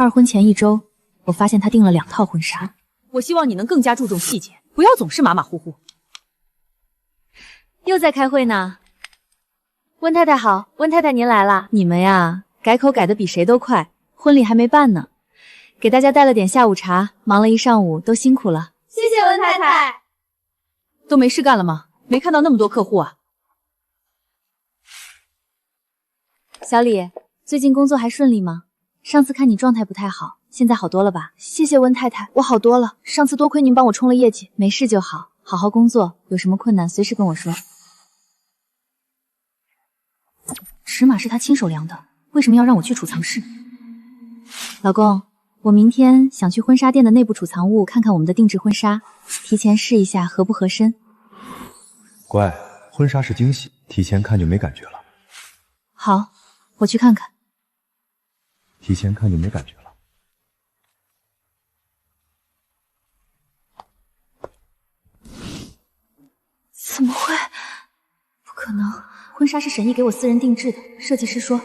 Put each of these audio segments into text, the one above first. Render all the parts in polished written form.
二婚前1周，我发现他订了2套婚纱。我希望你能更加注重细节，不要总是马马虎虎。又在开会呢。温太太好，温太太您来啦。你们呀，改口改得比谁都快，婚礼还没办呢，给大家带了点下午茶，忙了一上午，都辛苦了。谢谢温太太。都没事干了吗？没看到那么多客户啊。小李，最近工作还顺利吗？上次看你状态不太好，现在好多了吧？谢谢温太太，我好多了。上次多亏您帮我冲了业绩，没事就好，好好工作，有什么困难随时跟我说。尺码是他亲手量的，为什么要让我去储藏室？老公，我明天想去婚纱店的内部储藏物看看我们的定制婚纱，提前试一下合不合身。乖，婚纱是惊喜，提前看就没感觉了。好，我去看看。提前看就没感觉了。怎么会？不可能！婚纱是沈毅给我私人定制的，设计师说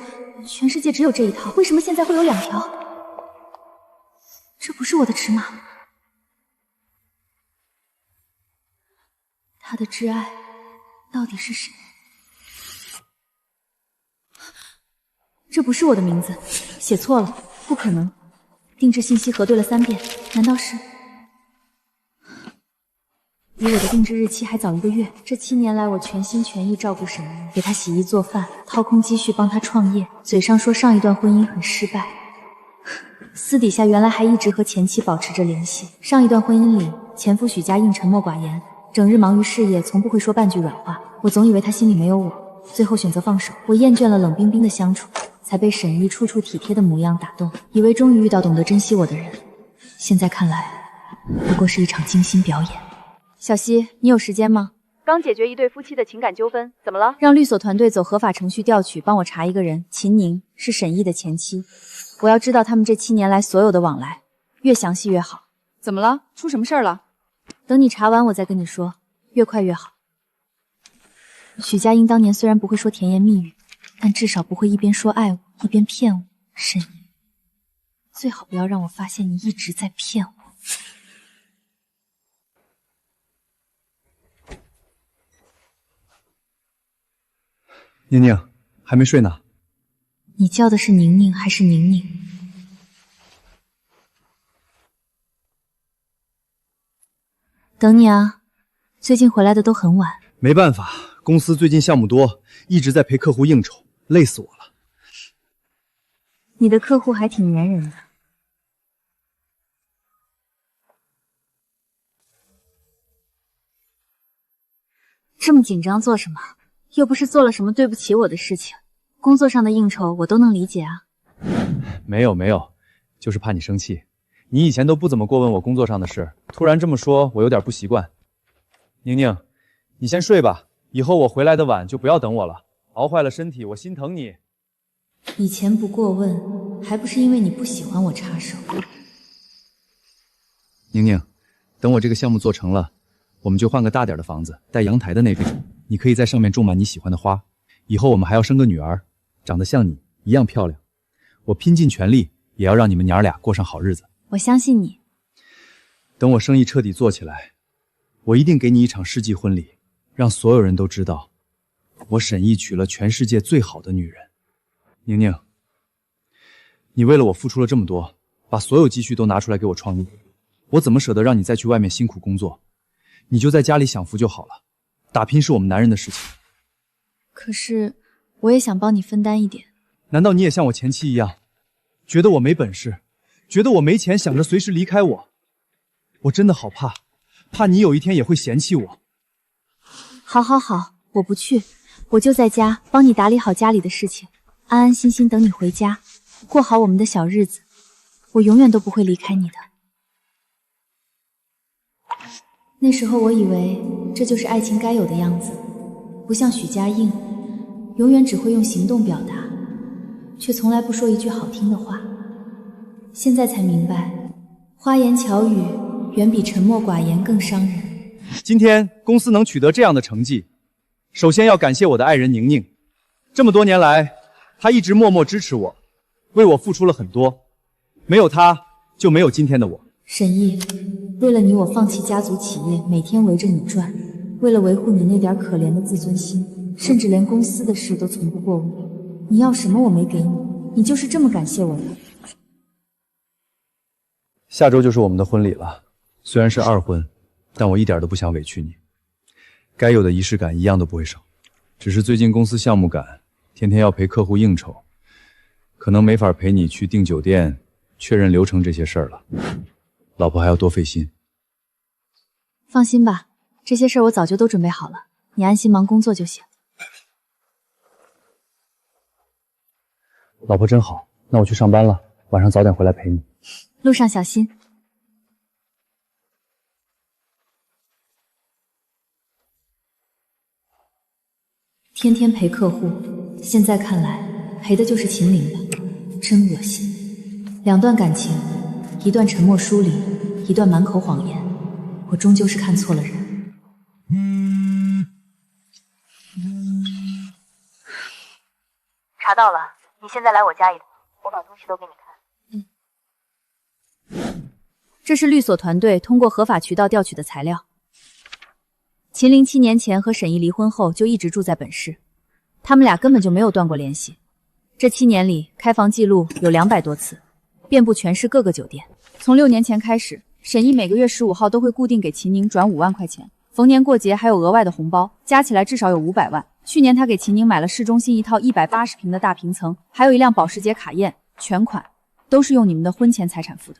全世界只有这一套，为什么现在会有2条？这不是我的尺码。他的挚爱到底是谁？这不是我的名字，写错了，不可能。定制信息核对了3遍，难道是？离我的定制日期还早1个月。这7年来，我全心全意照顾沈毅，给他洗衣做饭，掏空积蓄帮他创业。嘴上说上一段婚姻很失败，私底下原来还一直和前妻保持着联系。上一段婚姻里，前夫许家印沉默寡言，整日忙于事业，从不会说半句软话。我总以为他心里没有我，最后选择放手。我厌倦了冷冰冰的相处，才被沈毅处处体贴的模样打动，以为终于遇到懂得珍惜我的人。现在看来，不过是一场精心表演。小溪，你有时间吗？刚解决一对夫妻的情感纠纷，怎么了？让律所团队走合法程序调取，帮我查一个人，秦宁是沈毅的前妻。我要知道他们这7年来所有的往来，越详细越好。怎么了？出什么事儿了？等你查完我再跟你说，越快越好。许家印当年虽然不会说甜言蜜语，但至少不会一边说爱我，一边骗我。沈毅，最好不要让我发现你一直在骗我。宁宁，还没睡呢。你叫的是宁宁还是宁宁？等你啊，最近回来的都很晚。没办法，公司最近项目多，一直在陪客户应酬，累死我了。你的客户还挺粘人的。这么紧张做什么？又不是做了什么对不起我的事情，工作上的应酬我都能理解啊。没有，就是怕你生气。你以前都不怎么过问我工作上的事，突然这么说，我有点不习惯。宁宁，你先睡吧，以后我回来的晚就不要等我了，熬坏了身体，我心疼你。以前不过问，还不是因为你不喜欢我插手。宁宁，等我这个项目做成了，我们就换个大点的房子，带阳台的那种。你可以在上面种满你喜欢的花，以后我们还要生个女儿，长得像你一样漂亮。我拼尽全力也要让你们娘俩过上好日子。我相信你。等我生意彻底做起来，我一定给你一场世纪婚礼，让所有人都知道，我沈毅娶了全世界最好的女人。宁宁，你为了我付出了这么多，把所有积蓄都拿出来给我创业，我怎么舍得让你再去外面辛苦工作？你就在家里享福就好了。打拼是我们男人的事情。可是我也想帮你分担一点。难道你也像我前妻一样，觉得我没本事，觉得我没钱，想着随时离开我？我真的好怕你有一天也会嫌弃我。好，我不去，我就在家帮你打理好家里的事情，安安心心等你回家，过好我们的小日子。我永远都不会离开你的。那时候我以为这就是爱情该有的样子，不像许家印，永远只会用行动表达，却从来不说一句好听的话。现在才明白，花言巧语远比沉默寡言更伤人。今天公司能取得这样的成绩，首先要感谢我的爱人宁宁。这么多年来，她一直默默支持我，为我付出了很多。没有他，就没有今天的我。沈毅，为了你，我放弃家族企业，每天围着你转。为了维护你那点可怜的自尊心，甚至连公司的事都从不过问。你要什么我没给你，你就是这么感谢我的？下周就是我们的婚礼了，虽然是二婚，但我一点都不想委屈你，该有的仪式感一样都不会少。只是最近公司项目赶，天天要陪客户应酬，可能没法陪你去订酒店、确认流程这些事儿了。老婆还要多费心。放心吧，这些事儿我早就都准备好了，你安心忙工作就行。老婆真好，那我去上班了，晚上早点回来陪你。路上小心。天天陪客户，现在看来陪的就是秦岭吧，真恶心。两段感情，一段沉默疏离，一段满口谎言，我终究是看错了人。查到了，你现在来我家一趟，我把东西都给你看。这是律所团队通过合法渠道调取的材料。秦岭7年前和沈毅离婚后就一直住在本市，他们俩根本就没有断过联系。这7年里，开房记录有200多次，遍布全市各个酒店。从6年前开始，沈毅每个月15号都会固定给秦宁转5万块钱，逢年过节还有额外的红包，加起来至少有500万。去年他给秦宁买了市中心一套180平的大平层，还有一辆保时捷卡宴，全款都是用你们的婚前财产付的。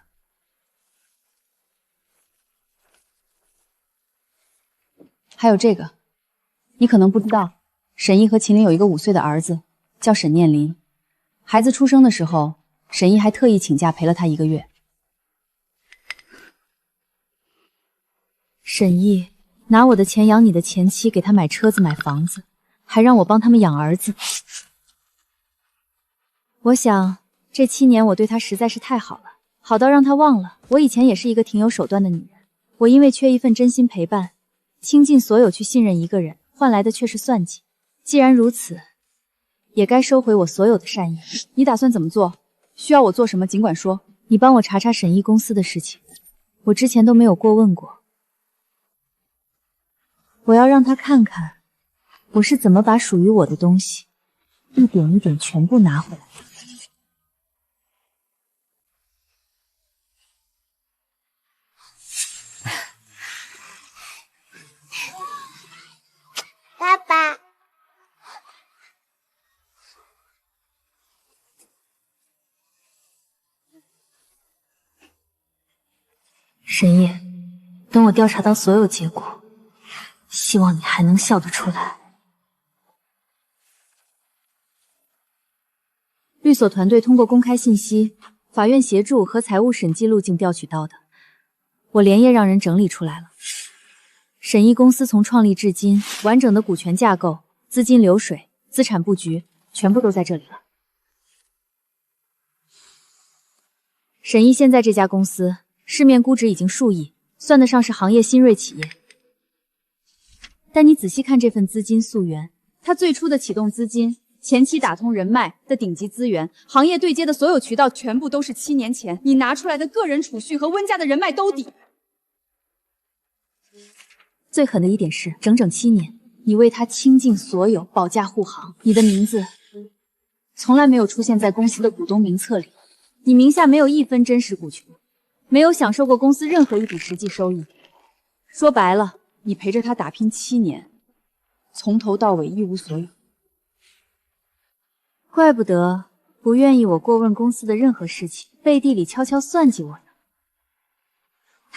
还有这个，你可能不知道，沈毅和秦岭有一个5岁的儿子，叫沈念林。孩子出生的时候，沈毅还特意请假陪了他1个月。沈毅拿我的钱养你的前妻，给他买车子买房子，还让我帮他们养儿子。我想这7年我对他实在是太好了，好到让他忘了我以前也是一个挺有手段的女人。我因为缺一份真心陪伴，倾尽所有去信任一个人，换来的却是算计。既然如此，也该收回我所有的善意。你打算怎么做？需要我做什么尽管说。你帮我查查沈毅公司的事情，我之前都没有过问过。我要让他看看我是怎么把属于我的东西一点一点全部拿回来。爸爸，沈烨，等我调查到所有结果，希望你还能笑得出来。律所团队通过公开信息、法院协助和财务审计路径调取到的，我连夜让人整理出来了。沈毅公司从创立至今，完整的股权架构、资金流水、资产布局，全部都在这里了。沈毅现在这家公司市面估值已经数亿，算得上是行业新锐企业。但你仔细看这份资金溯源，它最初的启动资金、前期打通人脉的顶级资源、行业对接的所有渠道，全部都是7年前你拿出来的个人储蓄和温家的人脉兜底。最狠的一点是，整整7年，你为他倾尽所有，保驾护航。你的名字从来没有出现在公司的股东名册里，你名下没有1分真实股权，没有享受过公司任何一笔实际收益。说白了，你陪着他打拼7年，从头到尾一无所有。怪不得不愿意我过问公司的任何事情，背地里悄悄算计我呢。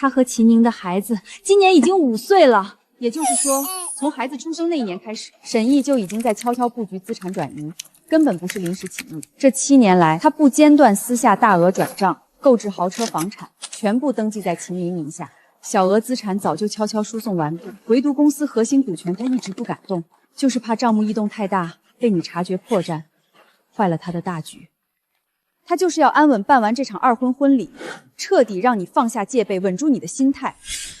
他和秦宁的孩子今年已经5岁了，也就是说，从孩子出生那一年开始，沈毅就已经在悄悄布局资产转移，根本不是临时起意。这7年来，他不间断私下大额转账，购置豪车房产，全部登记在秦宁名下。小额资产早就悄悄输送完毕，唯独公司核心股权他一直不敢动，就是怕账目异动太大，被你察觉破绽，坏了他的大局。他就是要安稳办完这场2婚婚礼，彻底让你放下戒备，稳住你的心态。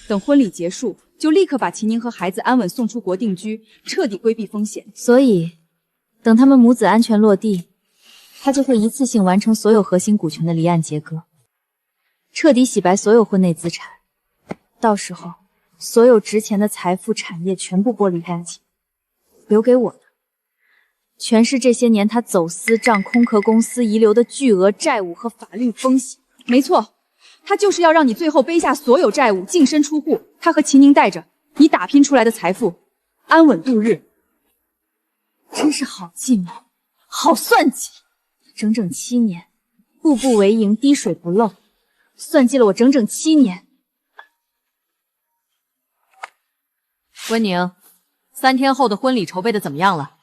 等婚礼结束，就立刻把秦宁和孩子安稳送出国定居，彻底规避风险。所以，等他们母子安全落地，他就会一次性完成所有核心股权的离岸切割。彻底洗白所有婚内资产，到时候所有值钱的财富产业全部剥离干净，留给我的全是这些年他走私账、空壳公司遗留的巨额债务和法律风险。没错，他就是要让你最后背下所有债务，净身出户。他和秦宁带着你打拼出来的财富，安稳度日。真是好计谋，好算计！整整7年，步步为营，滴水不漏，算计了我整整7年。温宁，3天后的婚礼筹备的怎么样了？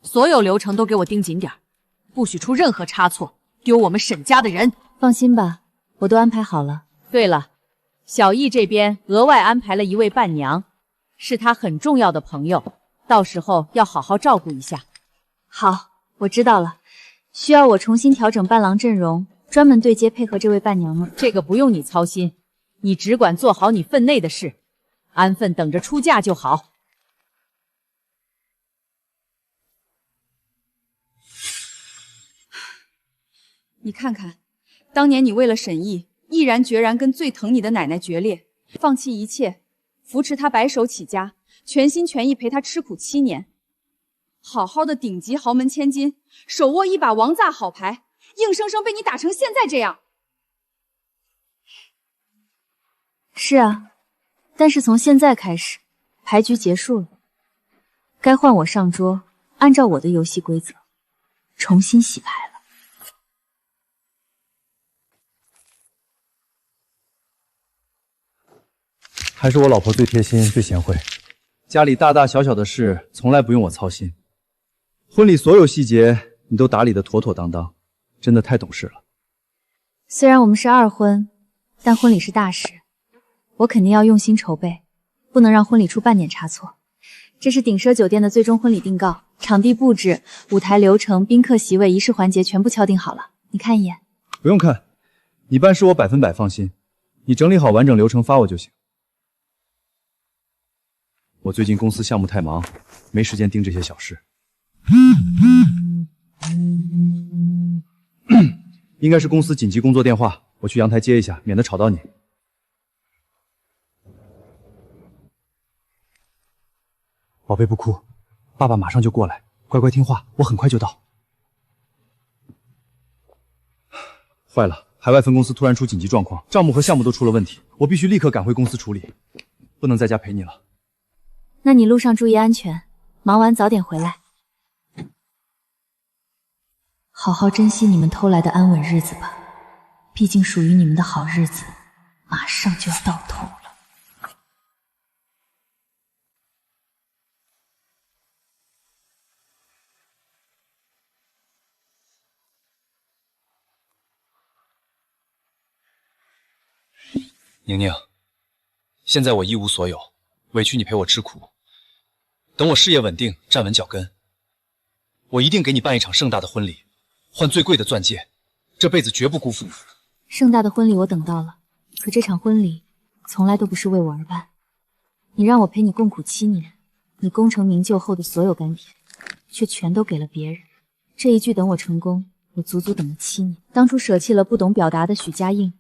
所有流程都给我盯紧点，不许出任何差错，丢我们沈家的人。放心吧，我都安排好了。对了，小易这边额外安排了一位伴娘，是他很重要的朋友，到时候要好好照顾一下。好，我知道了。需要我重新调整伴郎阵容，专门对接配合这位伴娘吗？这个不用你操心，你只管做好你分内的事，安分等着出嫁就好。你看看，当年你为了沈毅，毅然决然跟最疼你的奶奶决裂，放弃一切，扶持她白手起家，全心全意陪她吃苦7年。好好的顶级豪门千金，手握一把王炸好牌，硬生生被你打成现在这样。是啊，但是从现在开始，牌局结束了，该换我上桌，按照我的游戏规则，重新洗牌了。还是我老婆最贴心、最贤惠，家里大大小小的事从来不用我操心，婚礼所有细节你都打理得妥妥当当，真的太懂事了。虽然我们是2婚，但婚礼是大事，我肯定要用心筹备，不能让婚礼出半点差错。这是鼎奢酒店的最终婚礼定告，场地布置、舞台流程、宾客席位、仪式环节全部敲定好了，你看一眼。不用看，你办事我100%放心，你整理好完整流程发我就行。我最近公司项目太忙，没时间盯这些小事。应该是公司紧急工作电话，我去阳台接一下，免得吵到你。宝贝不哭，爸爸马上就过来，乖乖听话，我很快就到。坏了，海外分公司突然出紧急状况，账目和项目都出了问题，我必须立刻赶回公司处理，不能在家陪你了。那你路上注意安全，忙完早点回来。好好珍惜你们偷来的安稳日子吧，毕竟属于你们的好日子马上就要到头了。宁宁，现在我一无所有，委屈你陪我吃苦。等我事业稳定，站稳脚跟，我一定给你办一场盛大的婚礼，换最贵的钻戒，这辈子绝不辜负你。盛大的婚礼我等到了，可这场婚礼从来都不是为我而办。你让我陪你共苦7年，你功成名就后的所有甘甜，却全都给了别人。这一句等我成功，我足足等了7年。当初舍弃了不懂表达的许家印，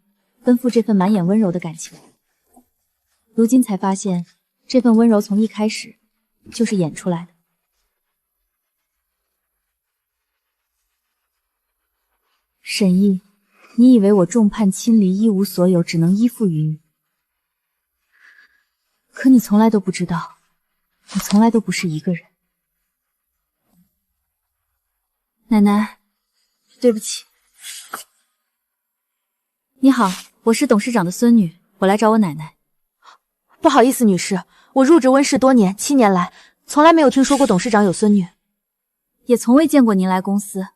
奔赴这份满眼温柔的感情，如今才发现，这份温柔从一开始就是演出来的。沈毅，你以为我众叛亲离，一无所有，只能依附于你？可你从来都不知道，我从来都不是一个人。奶奶，对不起。你好，我是董事长的孙女，我来找我奶奶。不好意思，女士，我入职温氏多年，7年来从来没有听说过董事长有孙女，也从未见过您来公司。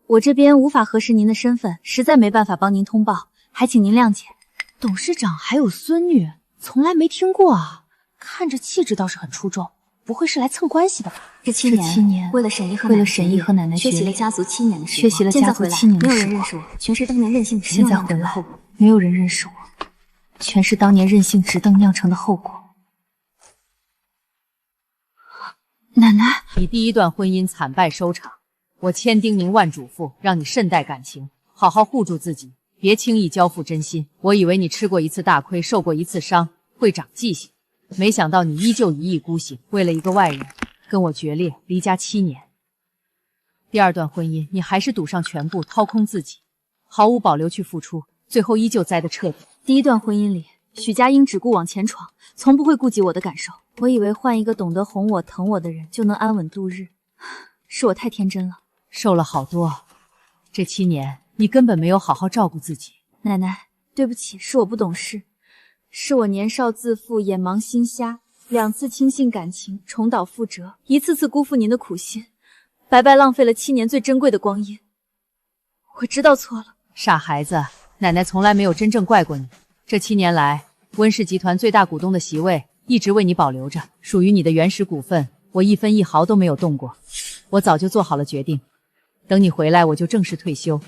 我这边无法核实您的身份，实在没办法帮您通报，还请您谅解。董事长还有孙女，从来没听过啊。看着气质倒是很出众，不会是来蹭关系的吧？这7年，为了沈毅和奶奶缺席了家族7年的时光，缺席了家族7年的时光。没有人认识我，全是当年任性现在回来，没有人认识我，全是当年任性直瞪酿成的后果。奶奶，你第1段婚姻惨败收场，我千叮咛万嘱咐，让你慎待感情，好好护住自己，别轻易交付真心。我以为你吃过一次大亏，受过一次伤，会长记性，没想到你依旧一意孤行，为了一个外人跟我决裂，离家7年。第二段婚姻，你还是赌上全部，掏空自己，毫无保留去付出，最后依旧栽得彻底。第一段婚姻里，许家英只顾往前闯，从不会顾及我的感受。我以为换一个懂得哄我、疼我的人就能安稳度日，是我太天真了。瘦了好多，这7年你根本没有好好照顾自己。奶奶，对不起，是我不懂事，是我年少自负，眼盲心瞎，2次轻信感情，重蹈覆辙，一次次辜负您的苦心，白白浪费了7年最珍贵的光阴。我知道错了。傻孩子，奶奶从来没有真正怪过你。这7年来，温氏集团最大股东的席位一直为你保留着，属于你的原始股份，我1分1毫都没有动过。我早就做好了决定，等你回来我就正式退休，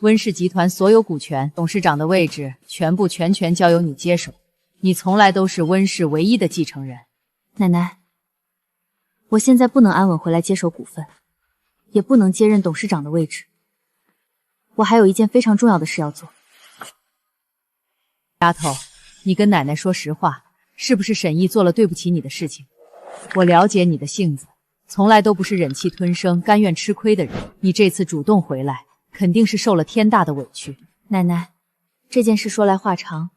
温氏集团所有股权、董事长的位置全权交由你接手。你从来都是温氏唯一的继承人。奶奶，我现在不能安稳回来接手股份，也不能接任董事长的位置。我还有一件非常重要的事要做。丫头，你跟奶奶说实话，是不是沈毅做了对不起你的事情？我了解你的性子，从来都不是忍气吞声、甘愿吃亏的人。你这次主动回来，肯定是受了天大的委屈。奶奶，这件事说来话长，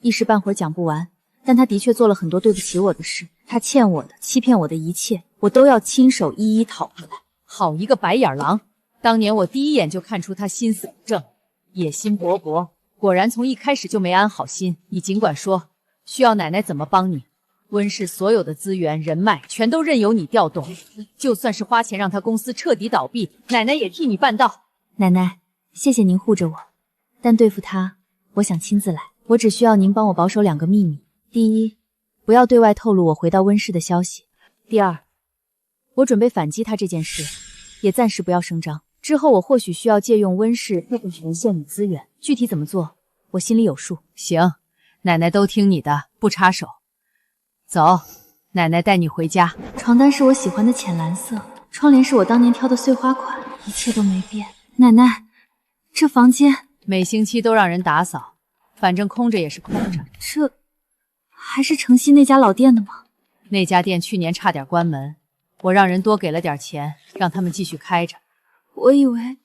一时半会儿讲不完，但他的确做了很多对不起我的事，他欠我的、欺骗我的一切，我都要亲手一一讨回来。好一个白眼狼！当年我第一眼就看出他心思不正，野心勃勃，果然从一开始就没安好心。你尽管说，需要奶奶怎么帮你？温氏所有的资源人脉全都任由你调动，就算是花钱让他公司彻底倒闭，奶奶也替你办到。奶奶，谢谢您护着我，但对付他，我想亲自来。我只需要您帮我保守2个秘密：第一，不要对外透露我回到温氏的消息；第二，我准备反击他这件事，也暂时不要声张。之后我或许需要借用温氏部分权限与资源，具体怎么做，我心里有数。行，奶奶都听你的，不插手。走，奶奶带你回家。床单是我喜欢的浅蓝色，窗帘是我当年挑的碎花款，一切都没变。奶奶，这房间每星期都让人打扫，反正空着也是空着。这还是城西那家老店的吗？那家店去年差点关门，我让人多给了点钱，让他们继续开着。我以为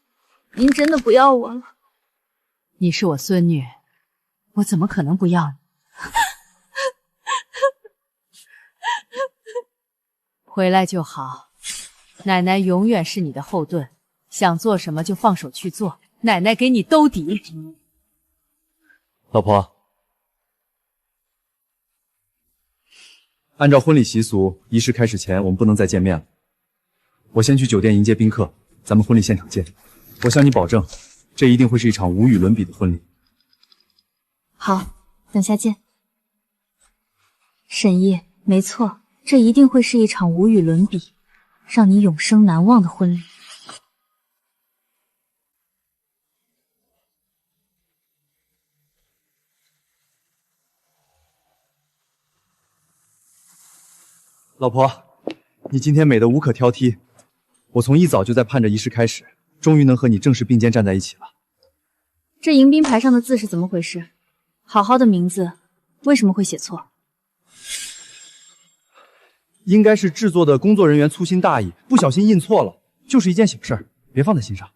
您真的不要我了。你是我孙女，我怎么可能不要你？回来就好，奶奶永远是你的后盾，想做什么就放手去做，奶奶给你兜底。老婆，按照婚礼习俗，仪式开始前我们不能再见面了。我先去酒店迎接宾客，咱们婚礼现场见。我向你保证，这一定会是一场无与伦比的婚礼。好，等下见。沈毅，没错，这一定会是一场无与伦比、让你永生难忘的婚礼。老婆，你今天美得无可挑剔，我从一早就在盼着仪式开始，终于能和你正式并肩站在一起了。这迎宾牌上的字是怎么回事？好好的名字为什么会写错？应该是制作的工作人员粗心大意，不小心印错了，就是一件小事儿，别放在心上。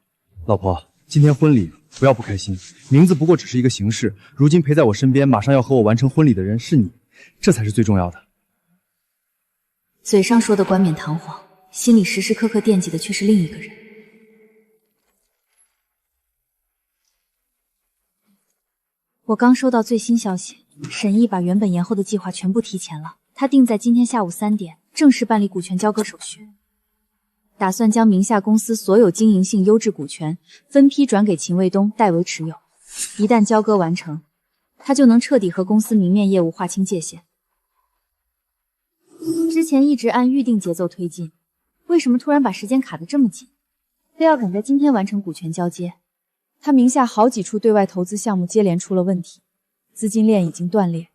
老婆，今天婚礼不要不开心，名字不过只是一个形式，如今陪在我身边，马上要和我完成婚礼的人是你，这才是最重要的。嘴上说的冠冕堂皇，心里时时刻刻惦记的却是另一个人。我刚收到最新消息，沈毅把原本延后的计划全部提前了，他定在今天下午3点正式办理股权交割手续，打算将名下公司所有经营性优质股权分批转给秦卫东代为持有。一旦交割完成，他就能彻底和公司明面业务划清界限。之前一直按预定节奏推进，为什么突然把时间卡得这么紧？非要赶在今天完成股权交接？他名下好几处对外投资项目接连出了问题，资金链已经断裂，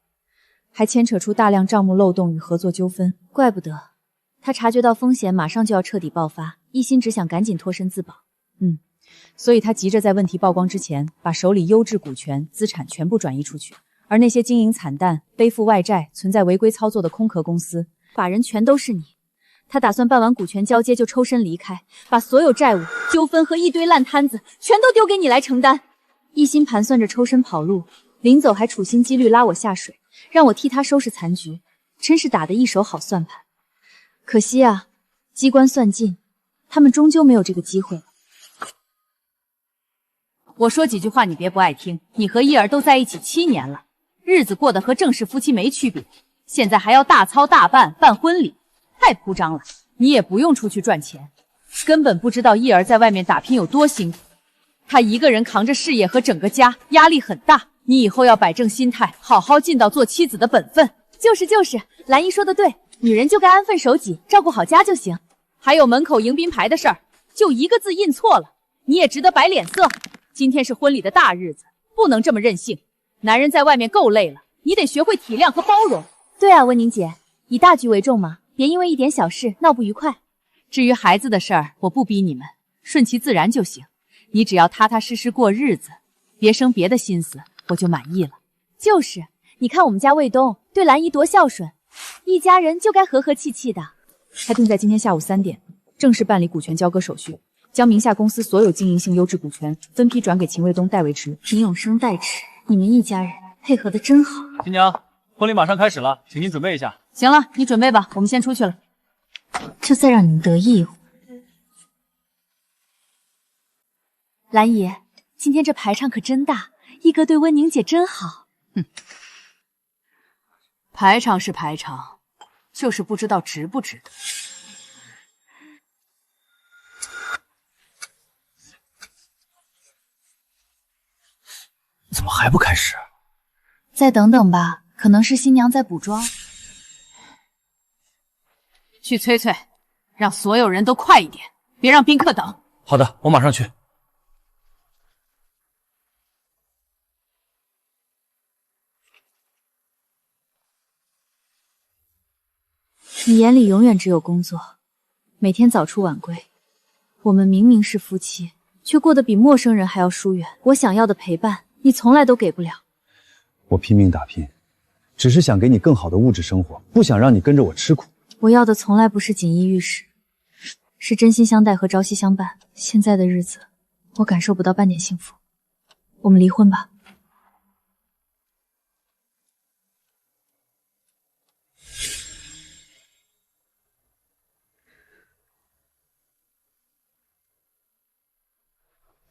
还牵扯出大量账目漏洞与合作纠纷。怪不得他察觉到风险马上就要彻底爆发，一心只想赶紧脱身自保。所以他急着在问题曝光之前，把手里优质股权资产全部转移出去。而那些经营惨淡、背负外债、存在违规操作的空壳公司，法人全都是你。他打算办完股权交接就抽身离开，把所有债务、纠纷和一堆烂摊子全都丢给你来承担。一心盘算着抽身跑路，临走还处心积虑拉我下水，让我替他收拾残局，真是打得一手好算盘。可惜啊，机关算尽，他们终究没有这个机会了。我说几句话你别不爱听。你和伊儿都在一起7年了，日子过得和正式夫妻没区别，现在还要大操大办办婚礼，太铺张了。你也不用出去赚钱，根本不知道伊儿在外面打拼有多辛苦。她一个人扛着事业和整个家，压力很大。你以后要摆正心态，好好尽到做妻子的本分。就是，兰姨说的对，女人就该安分守己，照顾好家就行。还有门口迎宾牌的事儿，就一个字印错了，你也值得摆脸色。今天是婚礼的大日子，不能这么任性。男人在外面够累了，你得学会体谅和包容。对啊，温宁姐，以大局为重嘛，别因为一点小事闹不愉快。至于孩子的事儿，我不逼你们，顺其自然就行。你只要踏踏实实过日子，别生别的心思，我就满意了。就是，你看我们家卫东对兰姨多孝顺，一家人就该和和气气的。他定在今天下午3点正式办理股权交割手续，将名下公司所有经营性优质股权分批转给秦卫东代为持有。秦永生代持，你们一家人配合的真好。新娘，婚礼马上开始了，请您准备一下。行了，你准备吧，我们先出去了。这再让你们得意一会。兰姨，今天这排场可真大，一哥对温宁姐真好。排场是排场，就是不知道值不值得。怎么还不开始？再等等吧，可能是新娘在补妆。去催催，让所有人都快一点，别让宾客等。好的，我马上去。你眼里永远只有工作，每天早出晚归。我们明明是夫妻，却过得比陌生人还要疏远。我想要的陪伴，你从来都给不了。我拼命打拼，只是想给你更好的物质生活，不想让你跟着我吃苦。我要的从来不是锦衣玉食，是真心相待和朝夕相伴。现在的日子，我感受不到半点幸福。我们离婚吧。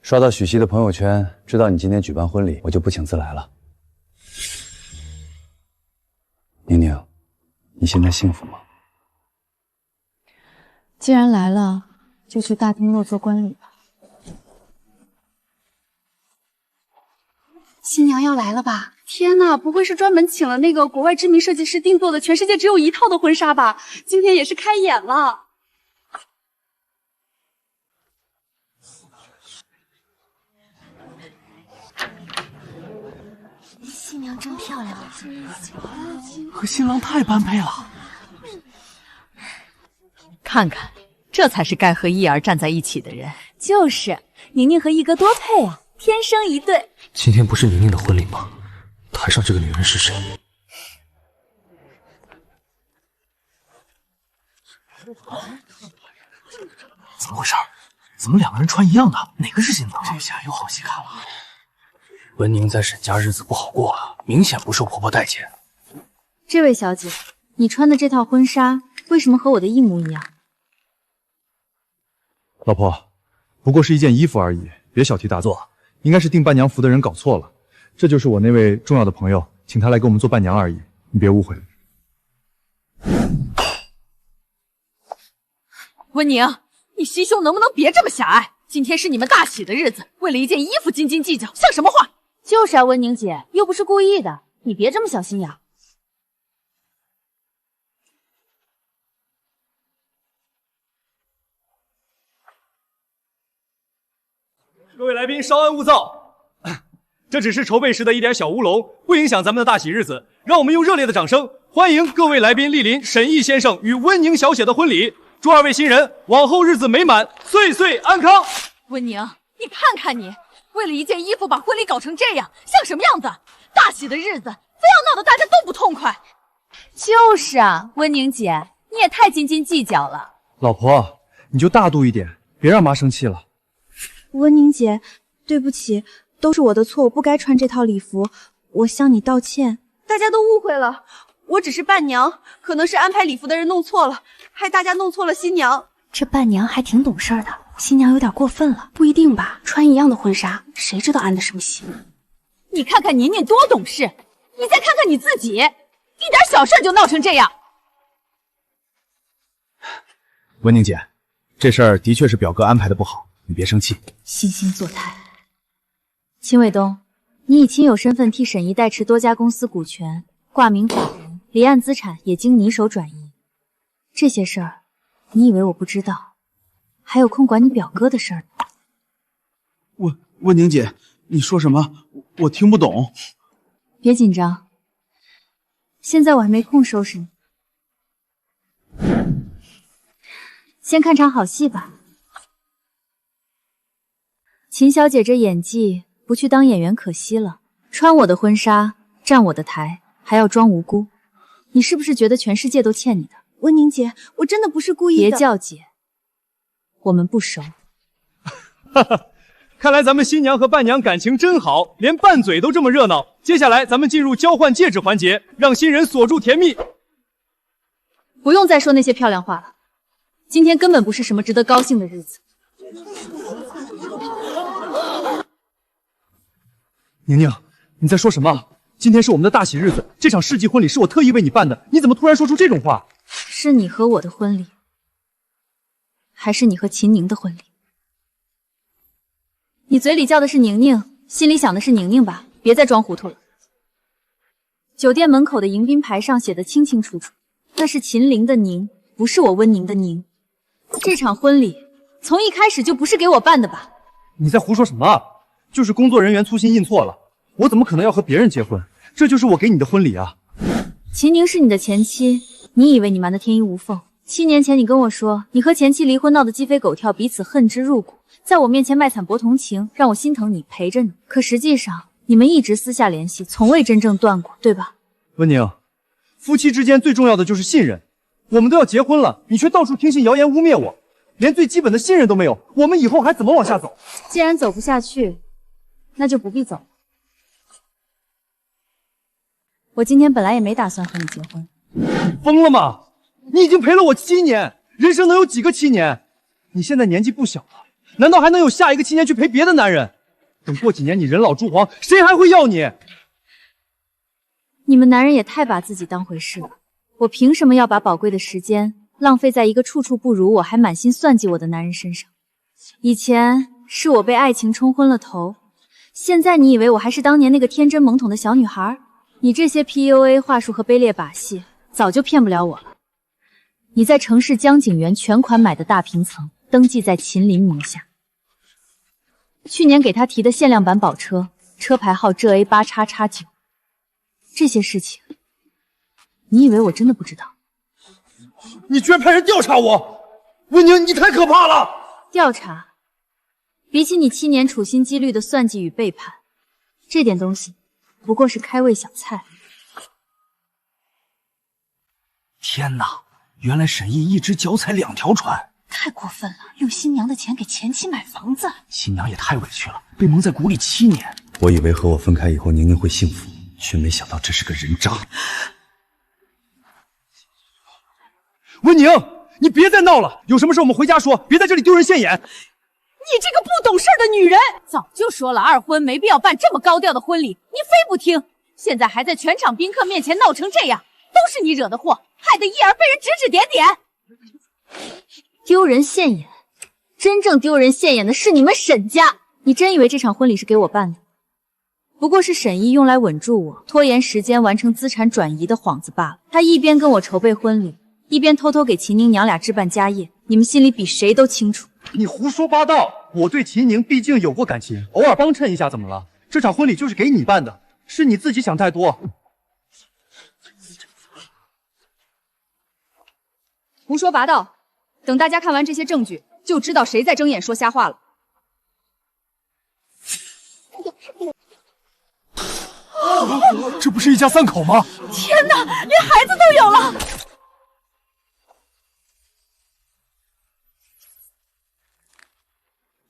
刷到许曦的朋友圈，知道你今天举办婚礼，我就不请自来了。宁宁，你现在幸福吗？既然来了，就去大厅落座观礼吧。新娘要来了吧？天哪，不会是专门请了那个国外知名设计师定做的全世界只有一套的婚纱吧？今天也是开眼了。新娘真漂亮，和新郎太般配了。看看，这才是该和伊儿站在一起的人。就是，宁宁和一哥多配啊，天生一对。今天不是宁宁的婚礼吗？台上这个女人是谁？怎么回事？怎么2个人穿一样的？哪个是新郎？这下有好戏看了。文宁在沈家日子不好过啊，明显不受婆婆待见。这位小姐，你穿的这套婚纱为什么和我的一模一样？老婆，不过是一件衣服而已，别小题大做。应该是订伴娘服的人搞错了，这就是我那位重要的朋友，请他来给我们做伴娘而已，你别误会。温宁，你心胸能不能别这么狭隘？今天是你们大喜的日子，为了一件衣服斤斤计较，像什么话？就是啊，温宁姐，又不是故意的，你别这么小心眼。各位来宾稍安勿躁，这只是筹备时的一点小乌龙，不影响咱们的大喜日子。让我们用热烈的掌声欢迎各位来宾莅临沈毅先生与温宁小姐的婚礼，祝2位新人往后日子美满，岁岁安康。温宁，你看看你，为了一件衣服把婚礼搞成这样，像什么样子？大喜的日子，非要闹得大家都不痛快。就是啊，温宁姐，你也太斤斤计较了。老婆，你就大度一点，别让妈生气了。温宁姐，对不起，都是我的错，我不该穿这套礼服，我向你道歉。大家都误会了，我只是伴娘，可能是安排礼服的人弄错了，害大家弄错了新娘。这伴娘还挺懂事的，新娘有点过分了。不一定吧，穿一样的婚纱，谁知道安的什么喜？你看看宁宁多懂事，你再看看你自己，一点小事就闹成这样。温宁姐，这事儿的确是表哥安排的不好，你别生气。惺惺作态。秦伟东，你以亲友身份替沈怡代持多家公司股权，挂名法人，离岸资产也经你手转移。这些事儿，你以为我不知道？还有空管你表哥的事儿呢。温宁姐，你说什么？我听不懂。别紧张，现在我还没空收拾你。先看场好戏吧。秦小姐这演技，不去当演员可惜了。穿我的婚纱，站我的台，还要装无辜，你是不是觉得全世界都欠你的？温宁姐，我真的不是故意的。别叫姐，我们不熟。哈哈，看来咱们新娘和伴娘感情真好，连拌嘴都这么热闹。接下来咱们进入交换戒指环节，让新人锁住甜蜜。不用再说那些漂亮话了，今天根本不是什么值得高兴的日子。宁宁，你在说什么？今天是我们的大喜日子，这场世纪婚礼是我特意为你办的，你怎么突然说出这种话？是你和我的婚礼，还是你和秦宁的婚礼？你嘴里叫的是宁宁，心里想的是宁宁吧？别再装糊涂了。酒店门口的迎宾牌上写的清清楚楚，那是秦陵的宁，不是我温宁的宁。这场婚礼从一开始就不是给我办的吧？你在胡说什么？就是工作人员粗心印错了，我怎么可能要和别人结婚？这就是我给你的婚礼啊！秦宁是你的前妻，你以为你瞒得天衣无缝？7年前你跟我说，你和前妻离婚闹得鸡飞狗跳，彼此恨之入骨，在我面前卖惨博同情，让我心疼你，陪着你。可实际上，你们一直私下联系，从未真正断过，对吧？温宁，夫妻之间最重要的就是信任，我们都要结婚了，你却到处听信谣言污蔑我，连最基本的信任都没有，我们以后还怎么往下走？既然走不下去，那就不必走。我今天本来也没打算和你结婚。你疯了吗？你已经陪了我7年，人生能有几个7年？你现在年纪不小了，难道还能有下一个7年去陪别的男人？等过几年你人老珠黄，谁还会要你？你们男人也太把自己当回事了，我凭什么要把宝贵的时间浪费在一个处处不如我还满心算计我的男人身上？以前是我被爱情冲昏了头，现在你以为我还是当年那个天真懵懂的小女孩？你这些 PUA 话术和卑劣把戏早就骗不了我了。你在城市江景园全款买的大平层登记在秦林名下，去年给他提的限量版宝车，车牌号GA8XX9，这些事情你以为我真的不知道？你居然派人调查我，温宁，你太可怕了！调查，比起你7年处心积虑的算计与背叛，这点东西不过是开胃小菜。天哪，原来沈毅一只脚踩2条船，太过分了，用新娘的钱给前妻买房子。新娘也太委屈了，被蒙在鼓里7年。我以为和我分开以后宁宁会幸福，却没想到这是个人渣。温宁，你别再闹了，有什么事我们回家说，别在这里丢人现眼。你这个不懂事的女人！早就说了，二婚没必要办这么高调的婚礼，你非不听，现在还在全场宾客面前闹成这样，都是你惹的祸，害得叶儿被人指指点点。丢人现眼，真正丢人现眼的是你们沈家。你真以为这场婚礼是给我办的？不过是沈毅用来稳住我，拖延时间完成资产转移的幌子罢了。他一边跟我筹备婚礼，一边偷偷给秦宁娘俩置办家业，你们心里比谁都清楚。你胡说八道！我对秦宁毕竟有过感情，偶尔帮衬一下怎么了？这场婚礼就是给你办的，是你自己想太多。胡说八道！等大家看完这些证据，就知道谁在睁眼说瞎话了。这不是一家三口吗？天哪，连孩子都有了！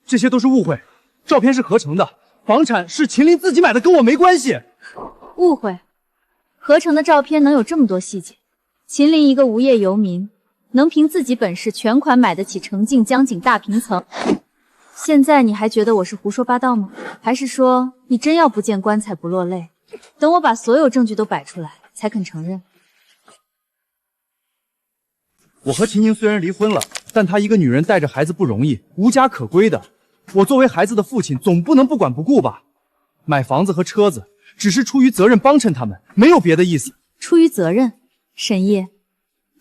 这些都是误会，照片是合成的，房产是秦林自己买的，跟我没关系。误会，合成的照片能有这么多细节？秦林一个无业游民，能凭自己本事全款买得起城静江景大平层？现在你还觉得我是胡说八道吗？还是说你真要不见棺材不落泪？等我把所有证据都摆出来，才肯承认？我和秦宁虽然离婚了，但她一个女人带着孩子不容易，无家可归的。我作为孩子的父亲，总不能不管不顾吧？买房子和车子，只是出于责任帮衬他们，没有别的意思。出于责任，沈烨，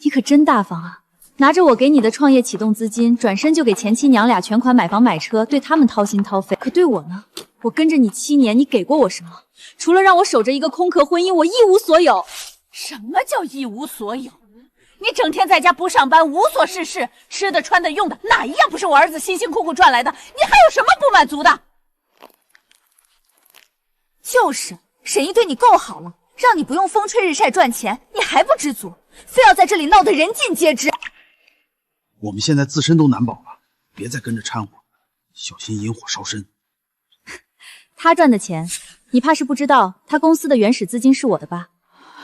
你可真大方啊！拿着我给你的创业启动资金，转身就给前妻娘俩全款买房买车，对他们掏心掏肺。可对我呢？我跟着你7年，你给过我什么？除了让我守着一个空壳婚姻，我一无所有。什么叫一无所有？你整天在家不上班，无所事事，吃的穿的用的，哪一样不是我儿子辛辛苦苦赚来的？你还有什么不满足的？就是沈毅对你够好了，让你不用风吹日晒赚钱，你还不知足，非要在这里闹得人尽皆知。我们现在自身都难保了，别再跟着掺和，小心引火烧身。他赚的钱，你怕是不知道，他公司的原始资金是我的吧？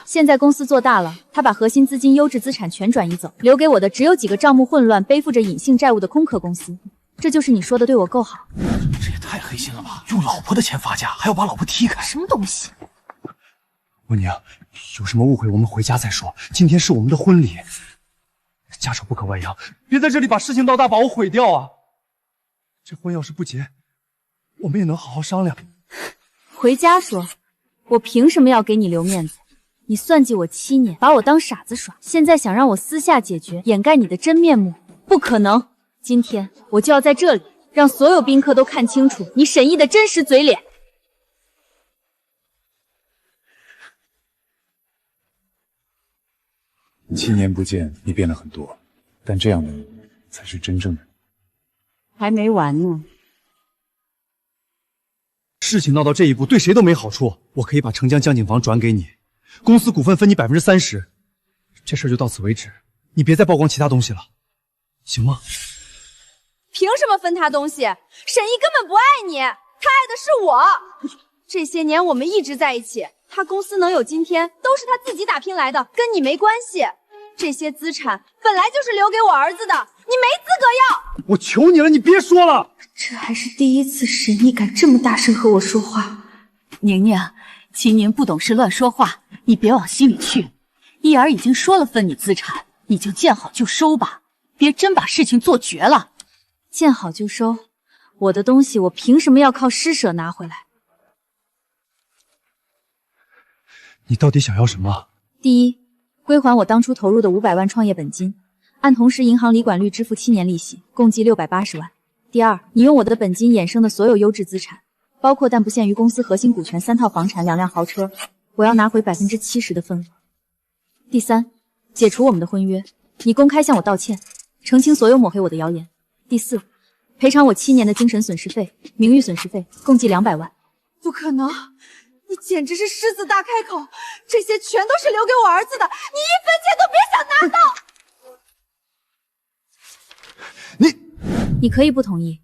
现在公司做大了，他把核心资金、优质资产全转移走，留给我的只有几个账目混乱、背负着隐性债务的空壳公司。这就是你说的对我够好？这也太黑心了吧！用老婆的钱发家，还要把老婆踢开，什么东西？温宁，有什么误会我们回家再说。今天是我们的婚礼，家丑不可外扬，别在这里把事情闹大，把我毁掉啊！这婚要是不结，我们也能好好商量。回家说，我凭什么要给你留面子？你算计我7年，把我当傻子耍，现在想让我私下解决，掩盖你的真面目，不可能！今天我就要在这里，让所有宾客都看清楚你沈毅的真实嘴脸。7年不见，你变了很多，但这样的你才是真正的你。还没完呢。事情闹到这一步，对谁都没好处。我可以把城江江景房转给你，公司股份分你30%，这事儿就到此为止。你别再曝光其他东西了，行吗？凭什么分他东西？沈毅根本不爱你，他爱的是我。这些年我们一直在一起，他公司能有今天，都是他自己打拼来的，跟你没关系。这些资产本来就是留给我儿子的，你没资格要。我求你了，你别说了。这还是第一次沈毅敢这么大声和我说话。宁宁，秦宁不懂事乱说话，你别往心里去。一儿已经说了分你资产，你就见好就收吧，别真把事情做绝了。见好就收，我的东西我凭什么要靠施舍拿回来？你到底想要什么？第一，归还我当初投入的500万创业本金，按同时银行理管率支付7年利息，共计680万。第二，你用我的本金衍生的所有优质资产，包括但不限于公司核心股权、3套房产、2辆豪车，我要拿回70%的份额。第三，解除我们的婚约，你公开向我道歉，澄清所有抹黑我的谣言。第四，赔偿我7年的精神损失费、名誉损失费，共计200万。不可能，你简直是狮子大开口，这些全都是留给我儿子的，你一分钱都别想拿到。你可以不同意，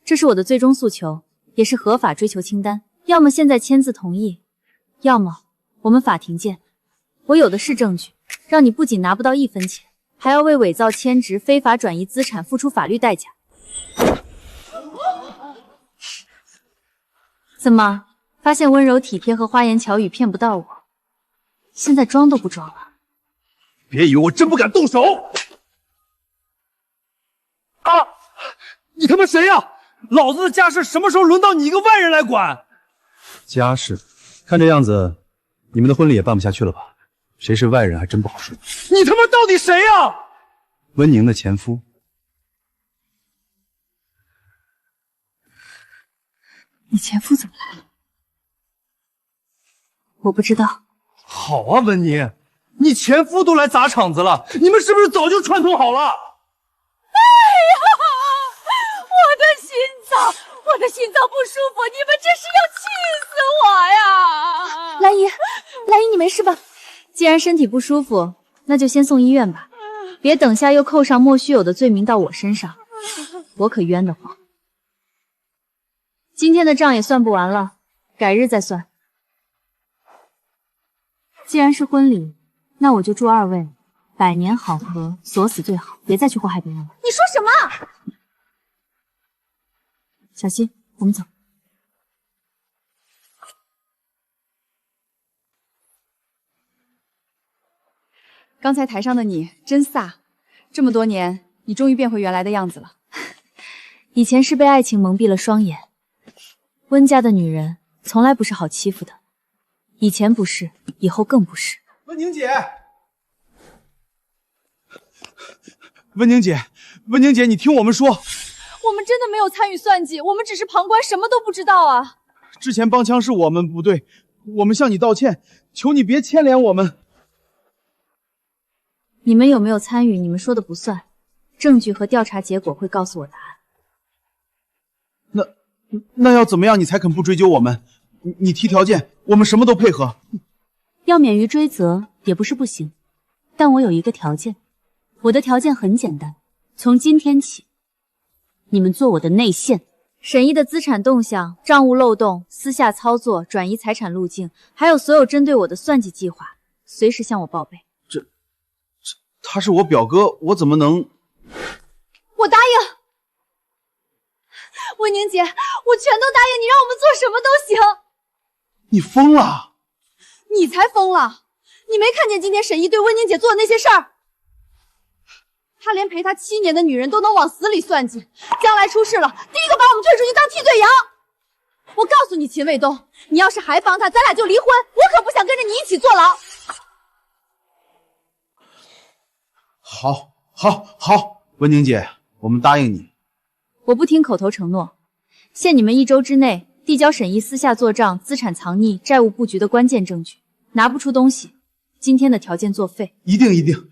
这是我的最终诉求，也是合法追求清单。要么现在签字同意，要么我们法庭见。我有的是证据，让你不仅拿不到1分钱，还要为伪造迁职、非法转移资产付出法律代价。怎么，发现温柔体贴和花言巧语骗不到我，现在装都不装了？别以为我真不敢动手！啊！你他妈谁呀？老子的家事什么时候轮到你一个外人来管？家事，看这样子，你们的婚礼也办不下去了吧？谁是外人还真不好说。你他妈到底谁呀？温宁的前夫。你前夫怎么来了？我不知道。好啊，温宁，你前夫都来砸场子了，你们是不是早就串通好了？哎呀，我的心脏不舒服，你们这是要气死我呀！兰姨，没事吧？既然身体不舒服，那就先送医院吧，别等下又扣上莫须有的罪名到我身上，我可冤得慌。今天的账也算不完了，改日再算。既然是婚礼，那我就祝二位百年好合，锁死最好，别再去祸害别人了。你说什么？小心，我们走。刚才台上的你真飒，这么多年，你终于变回原来的样子了。以前是被爱情蒙蔽了双眼，温家的女人从来不是好欺负的，以前不是，以后更不是。温宁姐，温宁姐，温宁姐，你听我们说，我们真的没有参与算计，我们只是旁观，什么都不知道啊。之前帮腔是我们不对，我们向你道歉，求你别牵连我们。你们有没有参与？你们说的不算，证据和调查结果会告诉我答案。那要怎么样你才肯不追究我们？你提条件，我们什么都配合。要免于追责也不是不行，但我有一个条件，我的条件很简单，从今天起，你们做我的内线。沈毅的资产动向、账务漏洞、私下操作、转移财产路径，还有所有针对我的算计计划，随时向我报备。他是我表哥，我怎么能……我答应，温宁姐，我全都答应你，让我们做什么都行。你疯了！你才疯了！你没看见今天沈毅对温宁姐做的那些事儿？他连陪他7年的女人都能往死里算计，将来出事了，第一个把我们推出去当替罪羊。我告诉你，秦卫东，你要是还帮他，咱俩就离婚，我可不想跟着你一起坐牢。好，温宁姐，我们答应你。我不听口头承诺，限你们1周之内递交沈毅私下做账、资产藏匿、债务布局的关键证据，拿不出东西，今天的条件作废。一定。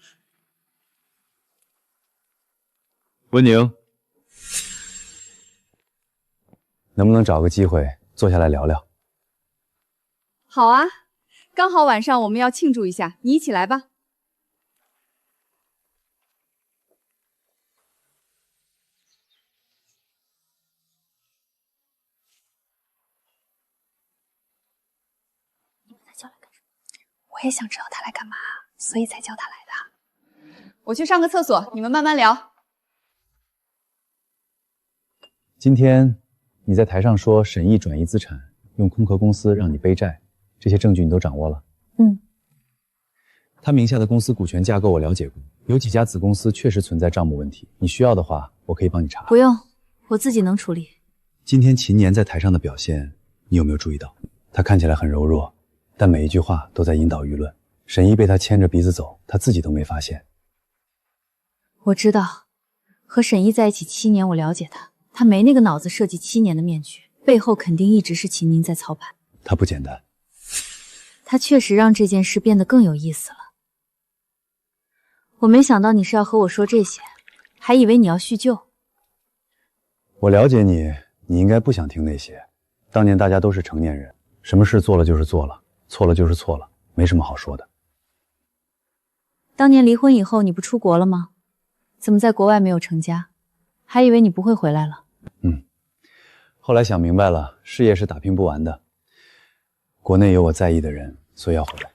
温宁，能不能找个机会坐下来聊聊？好啊，刚好晚上我们要庆祝一下，你一起来吧。我也想知道他来干嘛，所以才叫他来的。我去上个厕所，你们慢慢聊。今天你在台上说沈毅转移资产，用空壳公司让你背债，这些证据你都掌握了？他名下的公司股权架构我了解过，有几家子公司确实存在账目问题，你需要的话，我可以帮你查。不用，我自己能处理。今天秦年在台上的表现，你有没有注意到？他看起来很柔弱，但每一句话都在引导舆论。沈毅被他牵着鼻子走，他自己都没发现。我知道，和沈毅在一起7年，我了解他，他没那个脑子设计7年的面具，背后肯定一直是秦宁在操盘。他不简单，他确实让这件事变得更有意思了。我没想到你是要和我说这些，还以为你要叙旧。我了解你，你应该不想听那些。当年大家都是成年人，什么事做了就是做了，错了就是错了，没什么好说的。当年离婚以后，你不出国了吗？怎么在国外没有成家？还以为你不会回来了。后来想明白了，事业是打拼不完的。国内有我在意的人，所以要回来。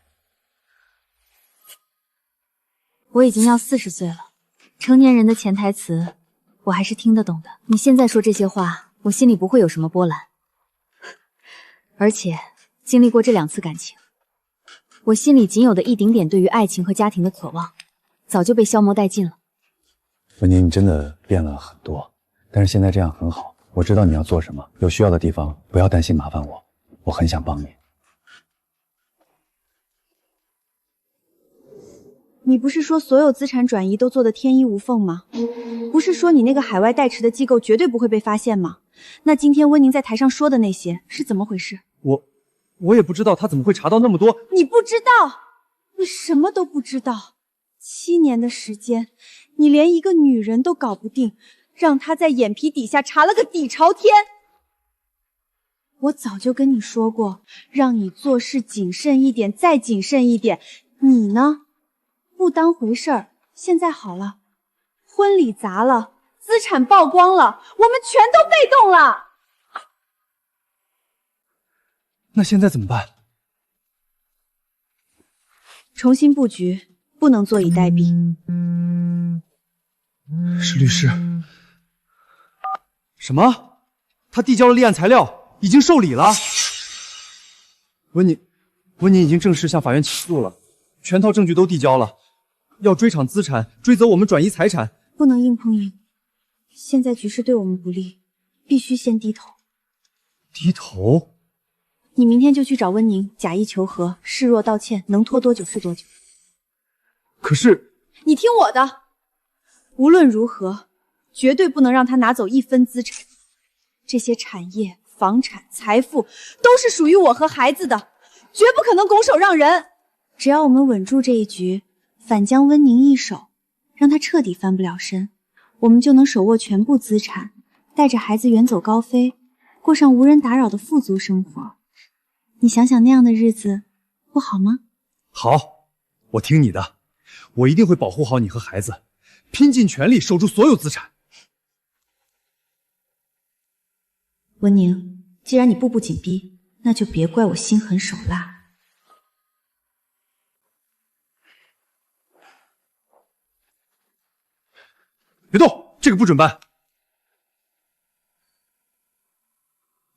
我已经要40岁了，成年人的潜台词，我还是听得懂的。你现在说这些话，我心里不会有什么波澜。而且经历过这2次感情，我心里仅有的一丁点对于爱情和家庭的渴望，早就被消磨殆尽了。文宁，你真的变了很多，但是现在这样很好。我知道你要做什么，有需要的地方不要担心麻烦我，我很想帮你。你不是说所有资产转移都做得天衣无缝吗？不是说你那个海外代持的机构绝对不会被发现吗？那今天温宁在台上说的那些是怎么回事？我也不知道他怎么会查到那么多。你不知道，你什么都不知道。7年的时间，你连一个女人都搞不定，让她在眼皮底下查了个底朝天。我早就跟你说过，让你做事谨慎一点，再谨慎一点。你呢，不当回事儿。现在好了，婚礼砸了，资产曝光了，我们全都被动了。那现在怎么办？重新布局，不能坐以待毙。是律师。什么？他递交了立案材料，已经受理了。温宁已经正式向法院起诉了，全套证据都递交了，要追偿资产，追责我们转移财产。不能硬碰硬，现在局势对我们不利，必须先低头。低头？你明天就去找温宁，假意求和，示弱道歉，能拖多久是多久。可是，你听我的，无论如何，绝对不能让他拿走一分资产。这些产业、房产、财富都是属于我和孩子的，绝不可能拱手让人。只要我们稳住这一局，反将温宁一手，让他彻底翻不了身，我们就能手握全部资产，带着孩子远走高飞，过上无人打扰的富足生活。你想想那样的日子不好吗？好，我听你的，我一定会保护好你和孩子，拼尽全力守住所有资产。温宁，既然你步步紧逼，那就别怪我心狠手辣。别动，这个不准办。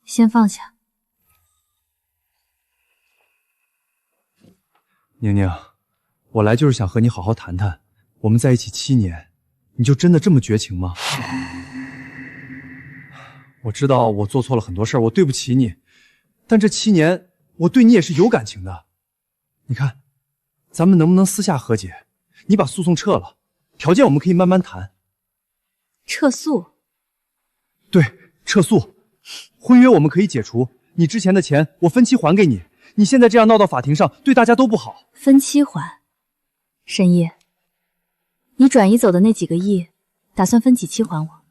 先放下。宁宁，我来就是想和你好好谈谈，我们在一起7年，你就真的这么绝情吗？我知道我做错了很多事儿，我对不起你，但这7年我对你也是有感情的。你看，咱们能不能私下和解？你把诉讼撤了，条件我们可以慢慢谈。撤诉？对，撤诉。婚约我们可以解除，你之前的钱我分期还给你。你现在这样闹到法庭上，对大家都不好。分期还？沈毅，你转移走的那几个亿，打算分几期还我？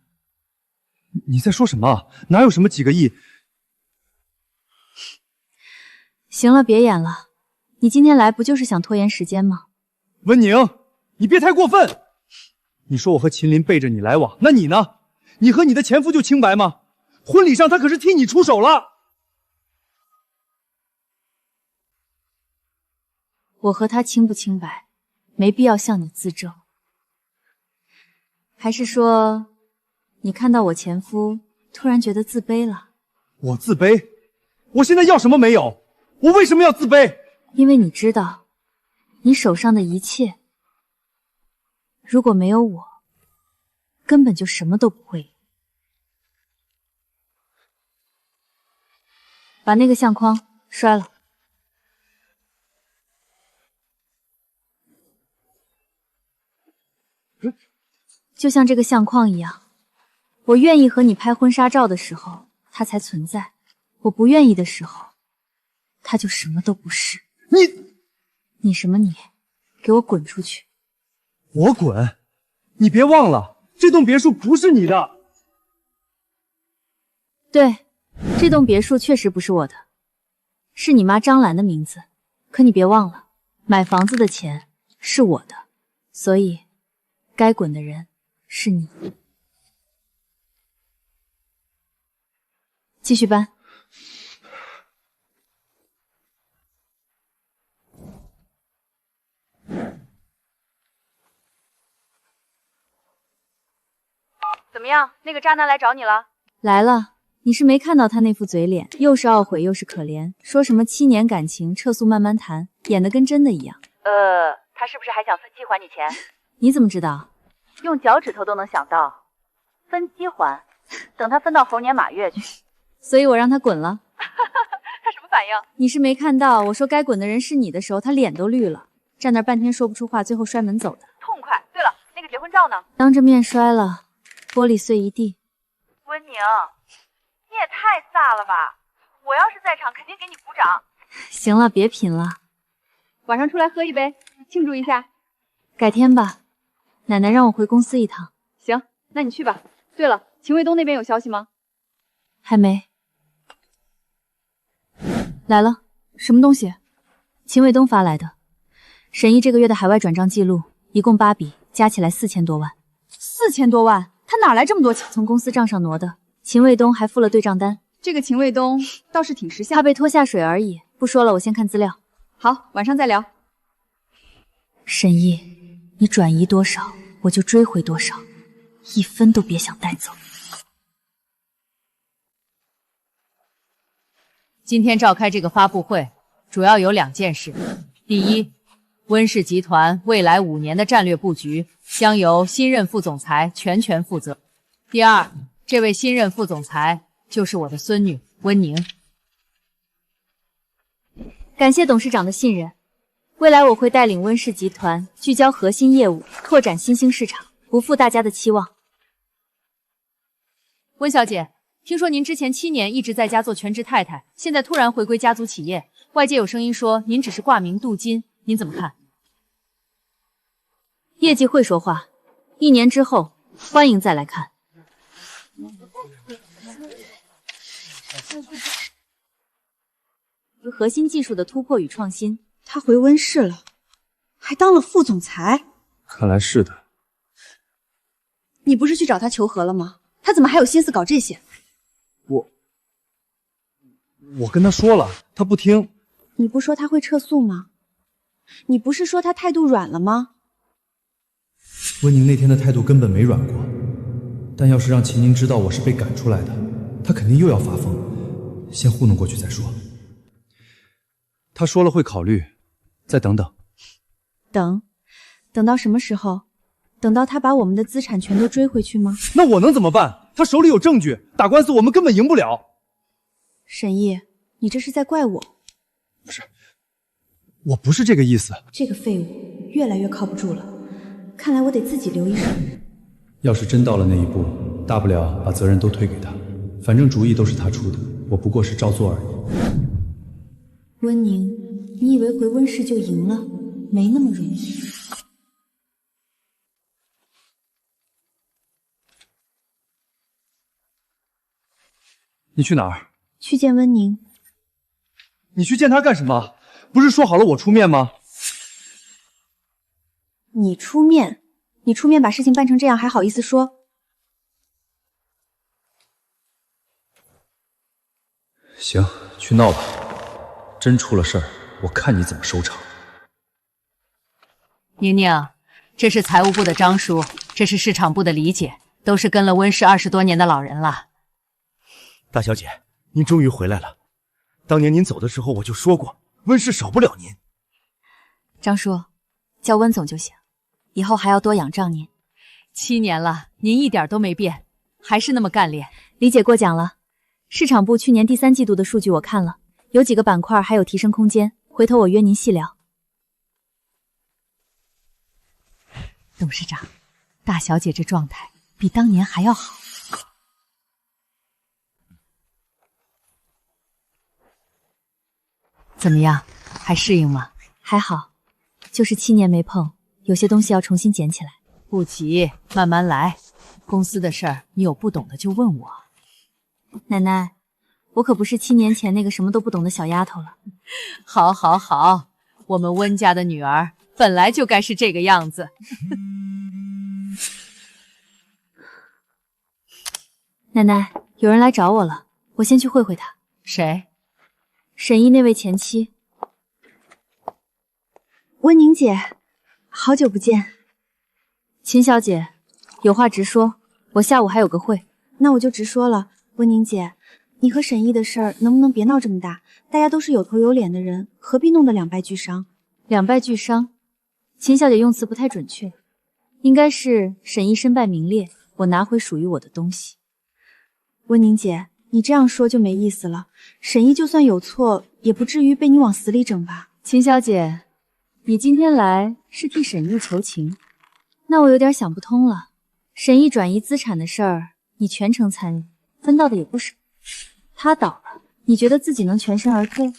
你在说什么？哪有什么几个亿？行了，别演了。你今天来不就是想拖延时间吗？温宁，你别太过分。你说我和秦林背着你来往，那你呢？你和你的前夫就清白吗？婚礼上他可是替你出手了。我和他清不清白，没必要向你自证。还是说，你看到我前夫，突然觉得自卑了？我自卑？我现在要什么没有？我为什么要自卑？因为你知道，你手上的一切，如果没有我，根本就什么都不会有。把那个相框摔了。就像这个相框一样，我愿意和你拍婚纱照的时候，它才存在；我不愿意的时候，它就什么都不是。你什么你？给我滚出去！我滚？你别忘了，这栋别墅不是你的。对，这栋别墅确实不是我的，是你妈张兰的名字。可你别忘了，买房子的钱是我的，所以该滚的人是你。继续搬。怎么样？那个渣男来找你了？来了。你是没看到他那副嘴脸，又是懊悔又是可怜，说什么7年感情撤诉慢慢谈，演得跟真的一样。他是不是还想分期还你钱？你怎么知道？用脚趾头都能想到。分期还，等他分到猴年马月去。所以我让他滚了。他什么反应？你是没看到我说该滚的人是你的时候，他脸都绿了，站那半天说不出话，最后摔门走的。痛快。对了，那个结婚照呢？当着面摔了，玻璃碎一地。温宁，你也太飒了吧！我要是在场，肯定给你鼓掌。行了，别贫了，晚上出来喝一杯，庆祝一下。改天吧，奶奶让我回公司一趟。行，那你去吧。对了，秦卫东那边有消息吗？还没。来了，什么东西？秦卫东发来的，沈毅这个月的海外转账记录一共8笔，加起来4000多万。4000多万，他哪来这么多钱？从公司账上挪的。秦卫东还付了对账单。这个秦卫东倒是挺识相，他被拖下水而已。不说了，我先看资料。好，晚上再聊。沈毅，你转移多少，我就追回多少，1分都别想带走。今天召开这个发布会，主要有2件事。第一，温氏集团未来5年的战略布局将由新任副总裁全权负责。第二，这位新任副总裁就是我的孙女温宁。感谢董事长的信任，未来我会带领温氏集团聚焦核心业务，拓展新兴市场，不负大家的期望。温小姐，听说您之前7年一直在家做全职太太，现在突然回归家族企业，外界有声音说您只是挂名镀金，您怎么看？业绩会说话，1年之后欢迎再来看。核心技术的突破与创新，他回温氏了，还当了副总裁。看来是的。你不是去找他求和了吗？他怎么还有心思搞这些？我跟他说了，他不听。你不说他会撤诉吗？你不是说他态度软了吗？温宁那天的态度根本没软过，但要是让秦宁知道我是被赶出来的，他肯定又要发疯。先糊弄过去再说。他说了会考虑，再等等。等到什么时候？等到他把我们的资产全都追回去吗？那我能怎么办？他手里有证据，打官司我们根本赢不了。沈毅，你这是在怪我？不是，我不是这个意思。这个废物越来越靠不住了，看来我得自己留一手。要是真到了那一步，大不了把责任都推给他，反正主意都是他出的，我不过是照做而已。温宁，你以为回温氏就赢了？没那么容易。你去哪儿？去见温宁。你去见他干什么？不是说好了我出面吗？你出面？你出面把事情办成这样，还好意思说？行，去闹吧。真出了事儿，我看你怎么收场。宁宁，这是财务部的张叔，这是市场部的李姐，都是跟了温氏20多年的老人了。大小姐，您终于回来了。当年您走的时候，我就说过，温氏少不了您。张叔，叫温总就行，以后还要多仰仗您。7年了，您一点都没变，还是那么干练。李姐过奖了。市场部去年第3季度的数据我看了，有几个板块还有提升空间，回头我约您细聊。董事长，大小姐这状态比当年还要好。怎么样，还适应吗？还好，就是7年没碰，有些东西要重新捡起来。不急，慢慢来。公司的事儿，你有不懂的就问我。奶奶，我可不是7年前那个什么都不懂的小丫头了。好，好，好，我们温家的女儿本来就该是这个样子。奶奶，有人来找我了，我先去会会他。谁？沈毅那位前妻。温宁姐，好久不见。秦小姐，有话直说，我下午还有个会。那我就直说了，温宁姐，你和沈毅的事儿能不能别闹这么大？大家都是有头有脸的人，何必弄得两败俱伤？两败俱伤？秦小姐用词不太准确，应该是沈毅身败名裂，我拿回属于我的东西。温宁姐，你这样说就没意思了。沈毅就算有错，也不至于被你往死里整吧？秦小姐，你今天来是替沈毅求情，那我有点想不通了。沈毅转移资产的事儿，你全程参与，分到的也不少。他倒了，你觉得自己能全身而退？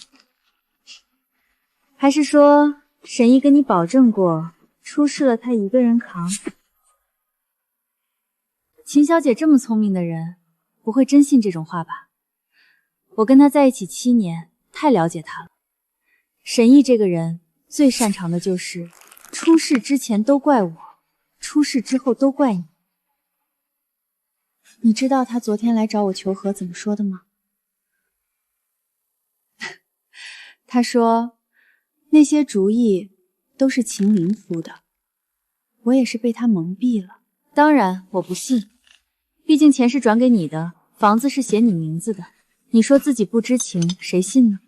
还是说沈毅跟你保证过，出事了他一个人扛？秦小姐这么聪明的人，不会真信这种话吧？我跟他在一起7年，太了解他了。沈毅这个人最擅长的就是出事之前都怪我，出事之后都怪你。你知道他昨天来找我求和怎么说的吗？他说那些主意都是秦林出的，我也是被他蒙蔽了。当然我不信，毕竟钱是转给你的，房子是写你名字的，你说自己不知情，谁信呢？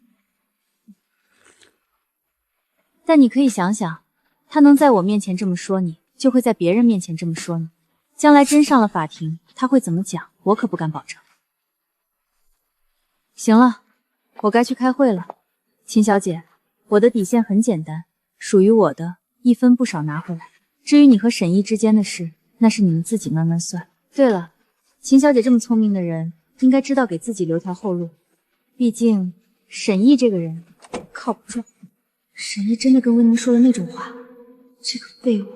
但你可以想想，他能在我面前这么说你，就会在别人面前这么说你。将来真上了法庭，他会怎么讲，我可不敢保证。行了，我该去开会了。秦小姐，我的底线很简单，属于我的1分不少拿回来。至于你和沈毅之间的事，那是你们自己慢慢算。对了，秦小姐这么聪明的人，应该知道给自己留条后路。毕竟沈毅这个人靠不住。沈毅真的跟温宁说了那种话，这个废物，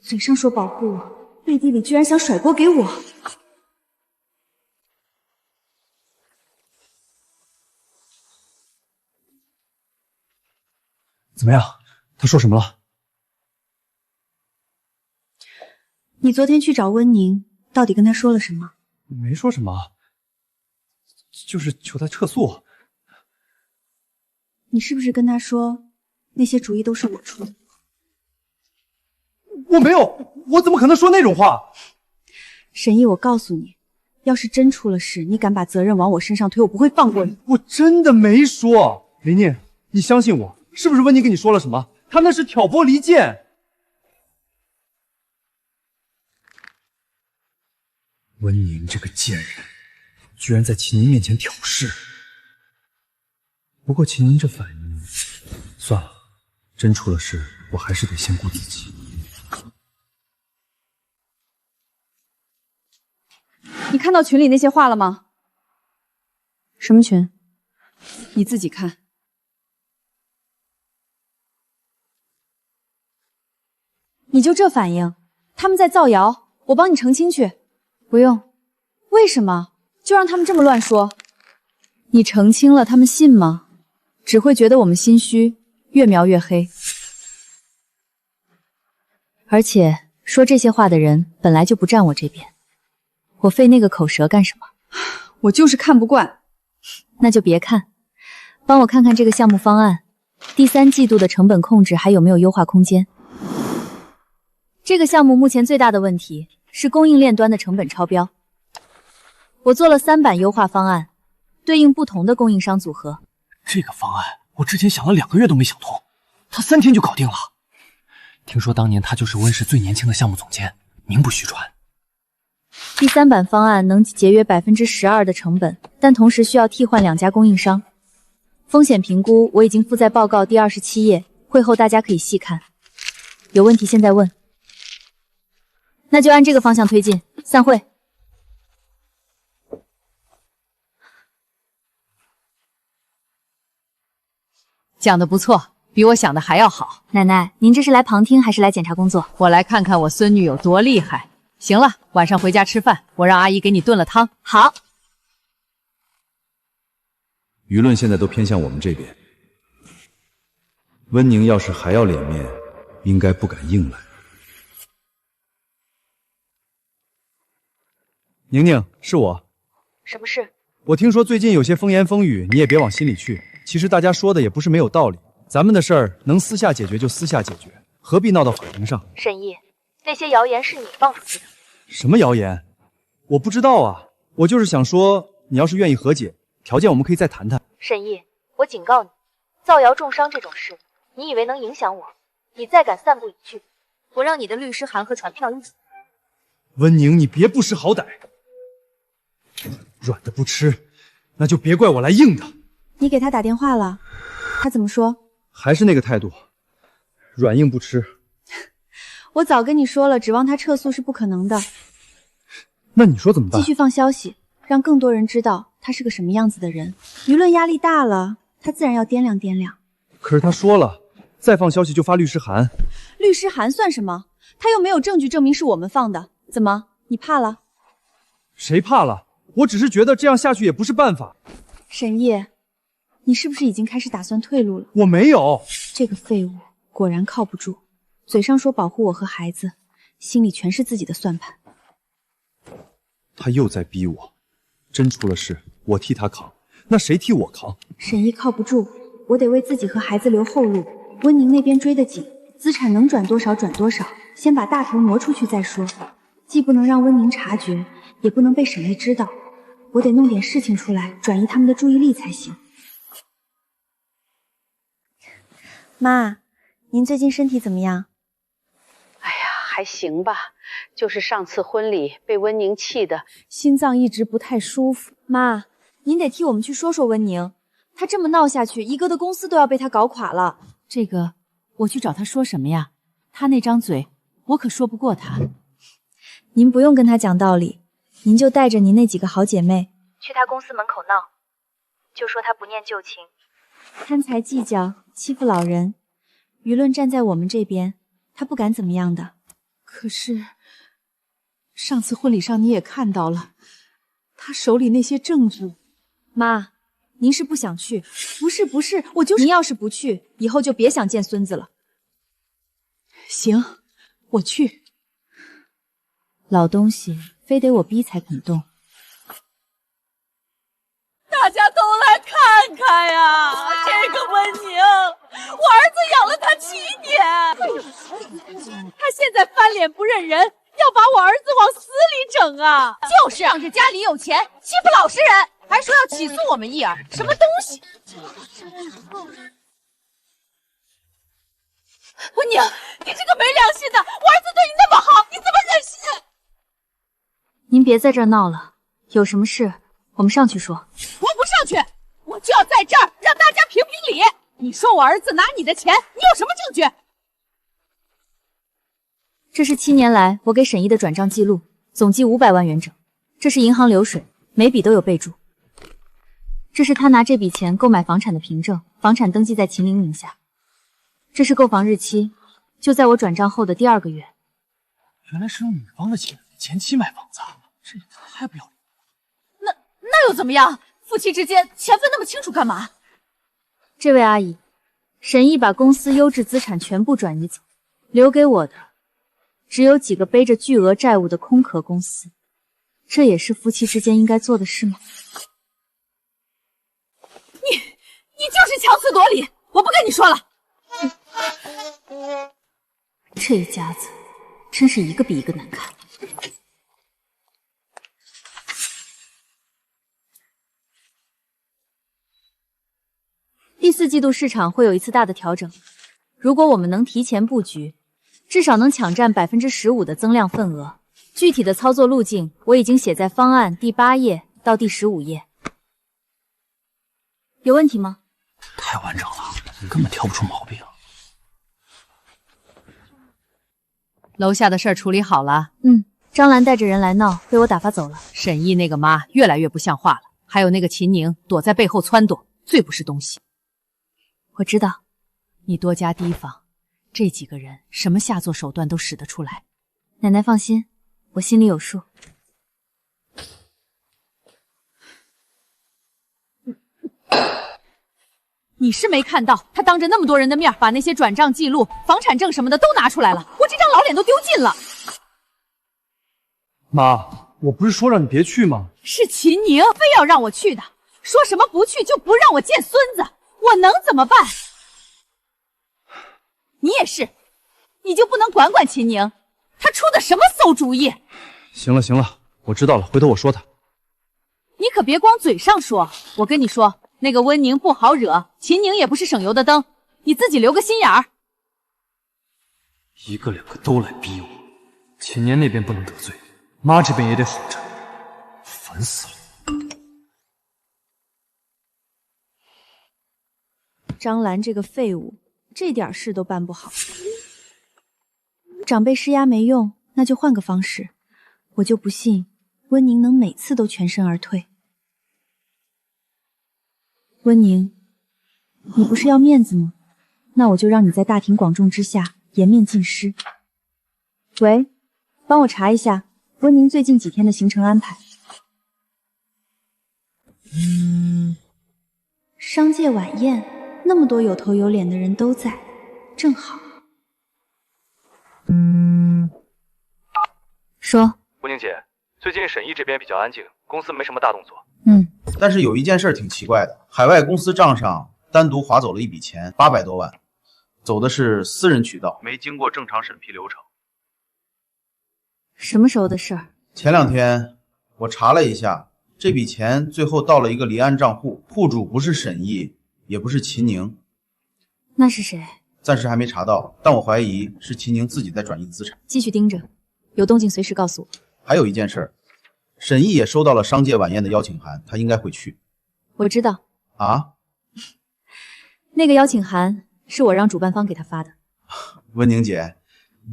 嘴上说保护我，背地里居然想甩锅给我。怎么样？他说什么了？你昨天去找温宁，到底跟他说了什么？没说什么，就是求他撤诉。你是不是跟他说那些主意都是我出的？我没有，我怎么可能说那种话？沈毅，我告诉你，要是真出了事，你敢把责任往我身上推，我不会放过你。我真的没说。林念，你相信我，是不是温宁跟你说了什么？他那是挑拨离间。温宁这个贱人，居然在秦宁面前挑事。不过秦宁这反应，算了，真出了事，我还是得先顾自己。你看到群里那些话了吗？什么群？你自己看。你就这反应？他们在造谣，我帮你澄清去。不用。为什么？就让他们这么乱说？你澄清了，他们信吗？只会觉得我们心虚，越描越黑。而且说这些话的人本来就不站我这边，我费那个口舌干什么？我就是看不惯。那就别看，帮我看看这个项目方案，第3季度的成本控制还有没有优化空间？这个项目目前最大的问题是供应链端的成本超标。我做了3版优化方案，对应不同的供应商组合。这个方案我之前想了2个月都没想通，他3天就搞定了。听说当年他就是温氏最年轻的项目总监，名不虚传。第3版方案能节约12%的成本，但同时需要替换2家供应商。风险评估我已经附在报告第27页，会后大家可以细看。有问题现在问。那就按这个方向推进，散会。讲得不错，比我想的还要好。奶奶，您这是来旁听还是来检查工作？我来看看我孙女有多厉害。行了，晚上回家吃饭，我让阿姨给你炖了汤。好。舆论现在都偏向我们这边，温宁要是还要脸面，应该不敢硬来。宁宁，是我。什么事？我听说最近有些风言风语，你也别往心里去。其实大家说的也不是没有道理，咱们的事儿能私下解决就私下解决，何必闹到法庭上？沈毅，那些谣言是你放出去的。什么谣言？我不知道啊，我就是想说，你要是愿意和解，条件我们可以再谈谈。沈毅，我警告你，造谣重伤这种事，你以为能影响我？你再敢散布一句，我让你的律师函和传票一起。温宁，你别不识好歹，软的不吃，那就别怪我来硬的。你给他打电话了，他怎么说？还是那个态度，软硬不吃。我早跟你说了，指望他撤诉是不可能的。那你说怎么办？继续放消息，让更多人知道他是个什么样子的人。舆论压力大了，他自然要掂量掂量。可是他说了，再放消息就发律师函。律师函算什么？他又没有证据证明是我们放的。怎么，你怕了？谁怕了？我只是觉得这样下去也不是办法。沈烨，你是不是已经开始打算退路了？我没有。这个废物果然靠不住，嘴上说保护我和孩子，心里全是自己的算盘。他又在逼我，真出了事，我替他扛，那谁替我扛？沈毅靠不住，我得为自己和孩子留后路。温宁那边追得紧，资产能转多少转多少，先把大头挪出去再说。既不能让温宁察觉，也不能被沈毅知道。我得弄点事情出来，转移他们的注意力才行。妈，您最近身体怎么样？哎呀，还行吧，就是上次婚礼被温宁气的，心脏一直不太舒服。妈，您得替我们去说说温宁，他这么闹下去，一哥的公司都要被他搞垮了。这个我去找他说什么呀？他那张嘴，我可说不过他。您不用跟他讲道理，您就带着您那几个好姐妹去他公司门口闹，就说他不念旧情，贪财计较，欺负老人。舆论站在我们这边，他不敢怎么样的。可是上次婚礼上你也看到了，他手里那些证据。妈，您是不想去？不是，我就是。您要是不去，以后就别想见孙子了。行，我去。老东西，非得我逼才肯动。大家都来看看呀！这个温宁，我儿子养了他7年，他现在翻脸不认人，要把我儿子往死里整啊！就是仗着家里有钱，欺负老实人，还说要起诉我们义儿，什么东西？温宁，你这个没良心的！我儿子对你那么好，你怎么忍心？您别在这儿闹了，有什么事我们上去说。我不上去，我就要在这儿让大家评评理。你说我儿子拿你的钱，你有什么证据？这是7年来我给沈毅的转账记录，总计500万元整。这是银行流水，每笔都有备注。这是他拿这笔钱购买房产的凭证，房产登记在秦岭名下。这是购房日期，就在我转账后的第2个月。原来是用女方的钱给前妻买房子，这也太不要脸。那又怎么样？夫妻之间钱分那么清楚干嘛？这位阿姨，沈毅把公司优质资产全部转移走，留给我的只有几个背着巨额债务的空壳公司。这也是夫妻之间应该做的事吗？你就是强词夺理，我不跟你说了。这一家子真是一个比一个难看。第4季度市场会有一次大的调整，如果我们能提前布局，至少能抢占15%的增量份额。具体的操作路径我已经写在方案第8页到第15页。有问题吗？太完整了，根本挑不出毛病。楼下的事儿处理好了。张兰带着人来闹，被我打发走了。沈毅那个妈越来越不像话了，还有那个秦宁躲在背后撺掇，最不是东西。我知道，你多加提防，这几个人什么下作手段都使得出来。奶奶放心，我心里有数。你是没看到他当着那么多人的面把那些转账记录、房产证什么的都拿出来了，我这张老脸都丢尽了。妈，我不是说让你别去吗？是秦宁非要让我去的，说什么不去就不让我见孙子，我能怎么办？你也是，你就不能管管秦宁？他出的什么馊主意？行了，我知道了，回头我说他。你可别光嘴上说，我跟你说，那个温宁不好惹，秦宁也不是省油的灯，你自己留个心眼儿。一个两个都来逼我，秦年那边不能得罪，妈这边也得哄着，烦死了。张兰这个废物，这点事都办不好。长辈施压没用，那就换个方式。我就不信温宁能每次都全身而退。温宁，你不是要面子吗？那我就让你在大庭广众之下颜面尽失。喂，帮我查一下温宁最近几天的行程安排。商界晚宴，那么多有头有脸的人都在，正好。说，吴宁姐，最近沈毅这边比较安静，公司没什么大动作。但是有一件事挺奇怪的，海外公司账上单独划走了一笔钱，800多万，走的是私人渠道，没经过正常审批流程。什么时候的事儿？前2天我查了一下，这笔钱最后到了一个离岸账户，户主不是沈毅，也不是秦宁。那是谁？暂时还没查到，但我怀疑是秦宁自己在转移资产。继续盯着，有动静随时告诉我。还有一件事，沈毅也收到了商界晚宴的邀请函，他应该会去。我知道啊？那个邀请函是我让主办方给他发的。温宁姐，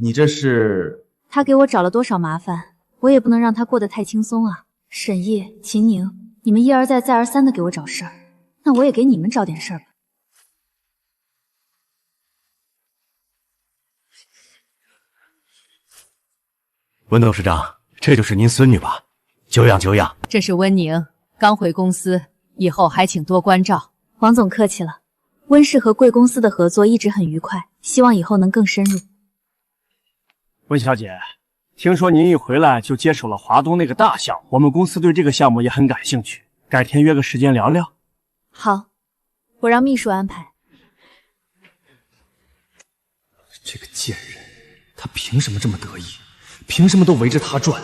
你这是……他给我找了多少麻烦，我也不能让他过得太轻松啊。沈烨、秦宁，你们一而再再而三的给我找事儿，那我也给你们找点事儿吧。温董事长，这就是您孙女吧？久仰久仰。这是温宁，刚回公司，以后还请多关照。王总客气了，温氏和贵公司的合作一直很愉快，希望以后能更深入。温小姐，听说您一回来就接手了华东那个大项目，我们公司对这个项目也很感兴趣，改天约个时间聊聊。好，我让秘书安排。这个贱人，他凭什么这么得意？凭什么都围着他转？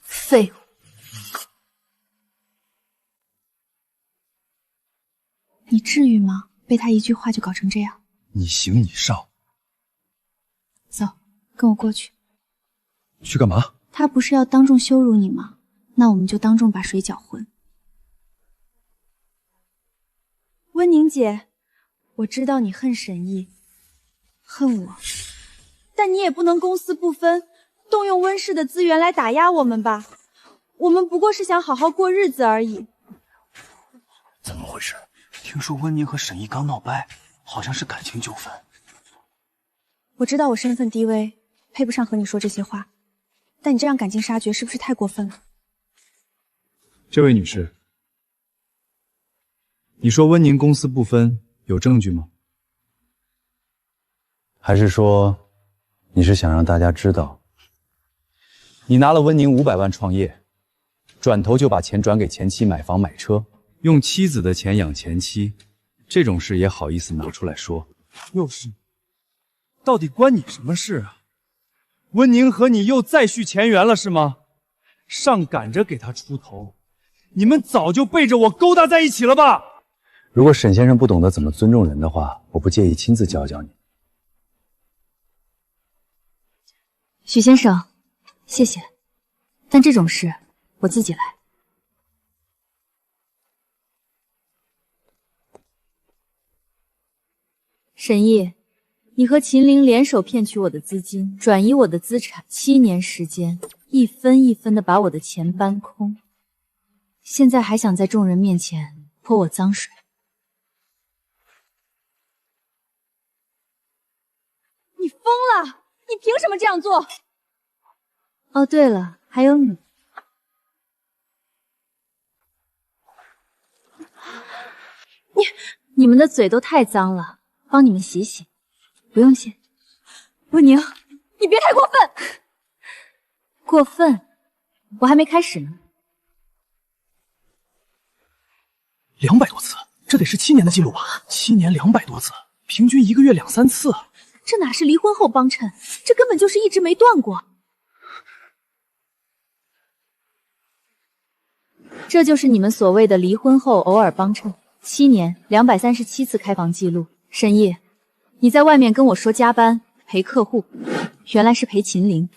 废物！你至于吗？被他一句话就搞成这样？你行你上。走，跟我过去。去干嘛？他不是要当众羞辱你吗？那我们就当众把水搅浑。温宁姐，我知道你恨沈毅，恨我，但你也不能公私不分，动用温氏的资源来打压我们吧？我们不过是想好好过日子而已。怎么回事？听说温宁和沈毅刚闹掰，好像是感情纠纷。我知道我身份低微，配不上和你说这些话，但你这样赶尽杀绝是不是太过分了？这位女士，你说温宁公私不分，有证据吗？还是说，你是想让大家知道，你拿了温宁500万创业，转头就把钱转给前妻买房买车，用妻子的钱养前妻，这种事也好意思拿出来说？又是你，到底关你什么事啊？温宁和你又再续前缘了是吗？上赶着给他出头，你们早就背着我勾搭在一起了吧？如果沈先生不懂得怎么尊重人的话，我不介意亲自教教你。许先生，谢谢，但这种事我自己来。沈毅，你和秦陵联手骗取我的资金，转移我的资产，7年时间，一分一分的把我的钱搬空，现在还想在众人面前泼我脏水。你疯了！你凭什么这样做？哦，对了，还有你。你们的嘴都太脏了，帮你们洗洗。不用谢。温宁，你别太过分！过分？我还没开始呢。200多次，这得是7年的记录吧？7年200多次，平均1个月2、3次。这哪是离婚后帮衬，这根本就是一直没断过。这就是你们所谓的离婚后偶尔帮衬。7年237次开房记录。沈毅，你在外面跟我说加班陪客户，原来是陪秦陵。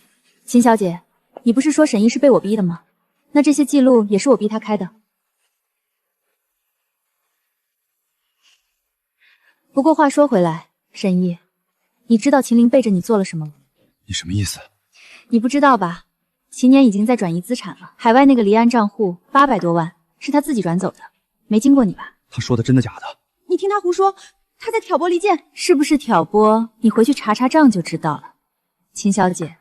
秦小姐，你不是说沈毅是被我逼的吗？那这些记录也是我逼他开的。不过话说回来，沈毅，你知道秦陵背着你做了什么吗？你什么意思？你不知道吧？秦年已经在转移资产了，海外那个离岸账户800多万是他自己转走的，没经过你吧？他说的真的假的？你听他胡说，他在挑拨离间。是不是挑拨？你回去查查账就知道了。秦小姐，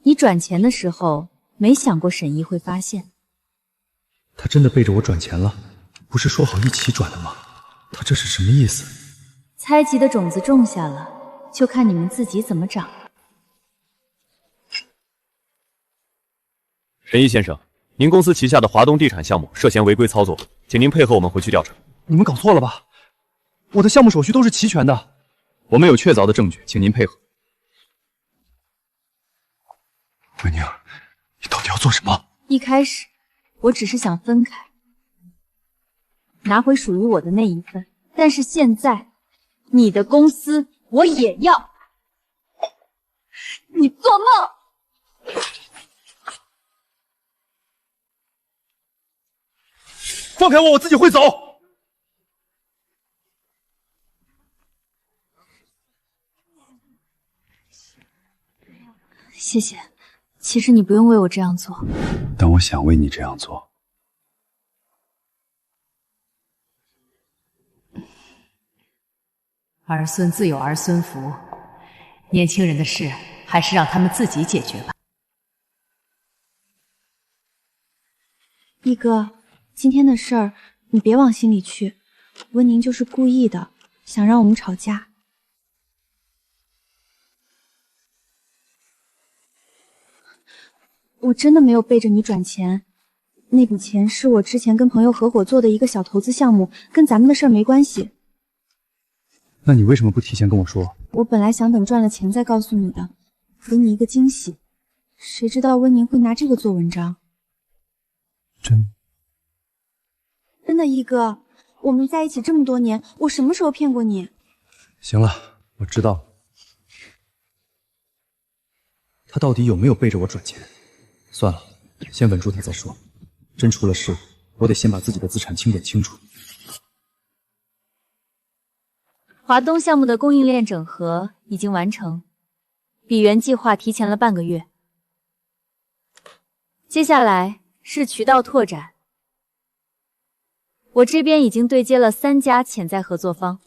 你转钱的时候没想过沈毅会发现？他真的背着我转钱了？不是说好一起转的吗？他这是什么意思？猜忌的种子种下了，就看你们自己怎么长。沈毅先生，您公司旗下的华东地产项目涉嫌违规操作，请您配合我们回去调查。你们搞错了吧？我的项目手续都是齐全的。我们有确凿的证据，请您配合。文宁，你到底要做什么？一开始我只是想分开，拿回属于我的那一份，但是现在你的公司我也要。你做梦！放开我，我自己会走。谢谢，其实你不用为我这样做，但我想为你这样做。儿孙自有儿孙福，年轻人的事还是让他们自己解决吧。毅哥，今天的事儿你别往心里去，温宁就是故意的，想让我们吵架。我真的没有背着你转钱，那笔钱是我之前跟朋友合伙做的一个小投资项目，跟咱们的事儿没关系。那你为什么不提前跟我说？我本来想等赚了钱再告诉你的，给你一个惊喜。谁知道温宁会拿这个做文章？真的，毅哥，我们在一起这么多年，我什么时候骗过你？行了，我知道了。他到底有没有背着我转钱？算了，先稳住他再说。真出了事，我得先把自己的资产清点清楚。华东项目的供应链整合已经完成，比原计划提前了半个月。接下来是渠道拓展，我这边已经对接了3家潜在合作方。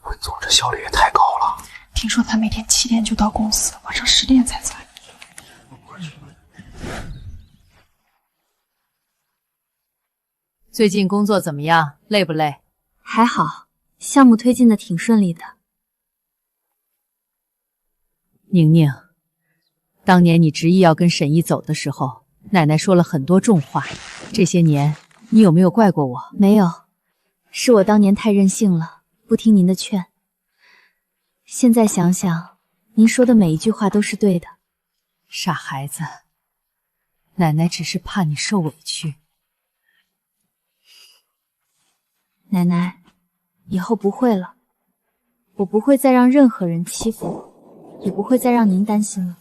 温总这效率也太高了，听说他每天7点就到公司，晚上10点才走。最近工作怎么样？累不累？还好，项目推进的挺顺利的。宁宁，当年你执意要跟沈毅走的时候，奶奶说了很多重话。这些年，你有没有怪过我？没有，是我当年太任性了，不听您的劝。现在想想，您说的每一句话都是对的。傻孩子，奶奶只是怕你受委屈。奶奶，以后不会了，我不会再让任何人欺负我，也不会再让您担心了。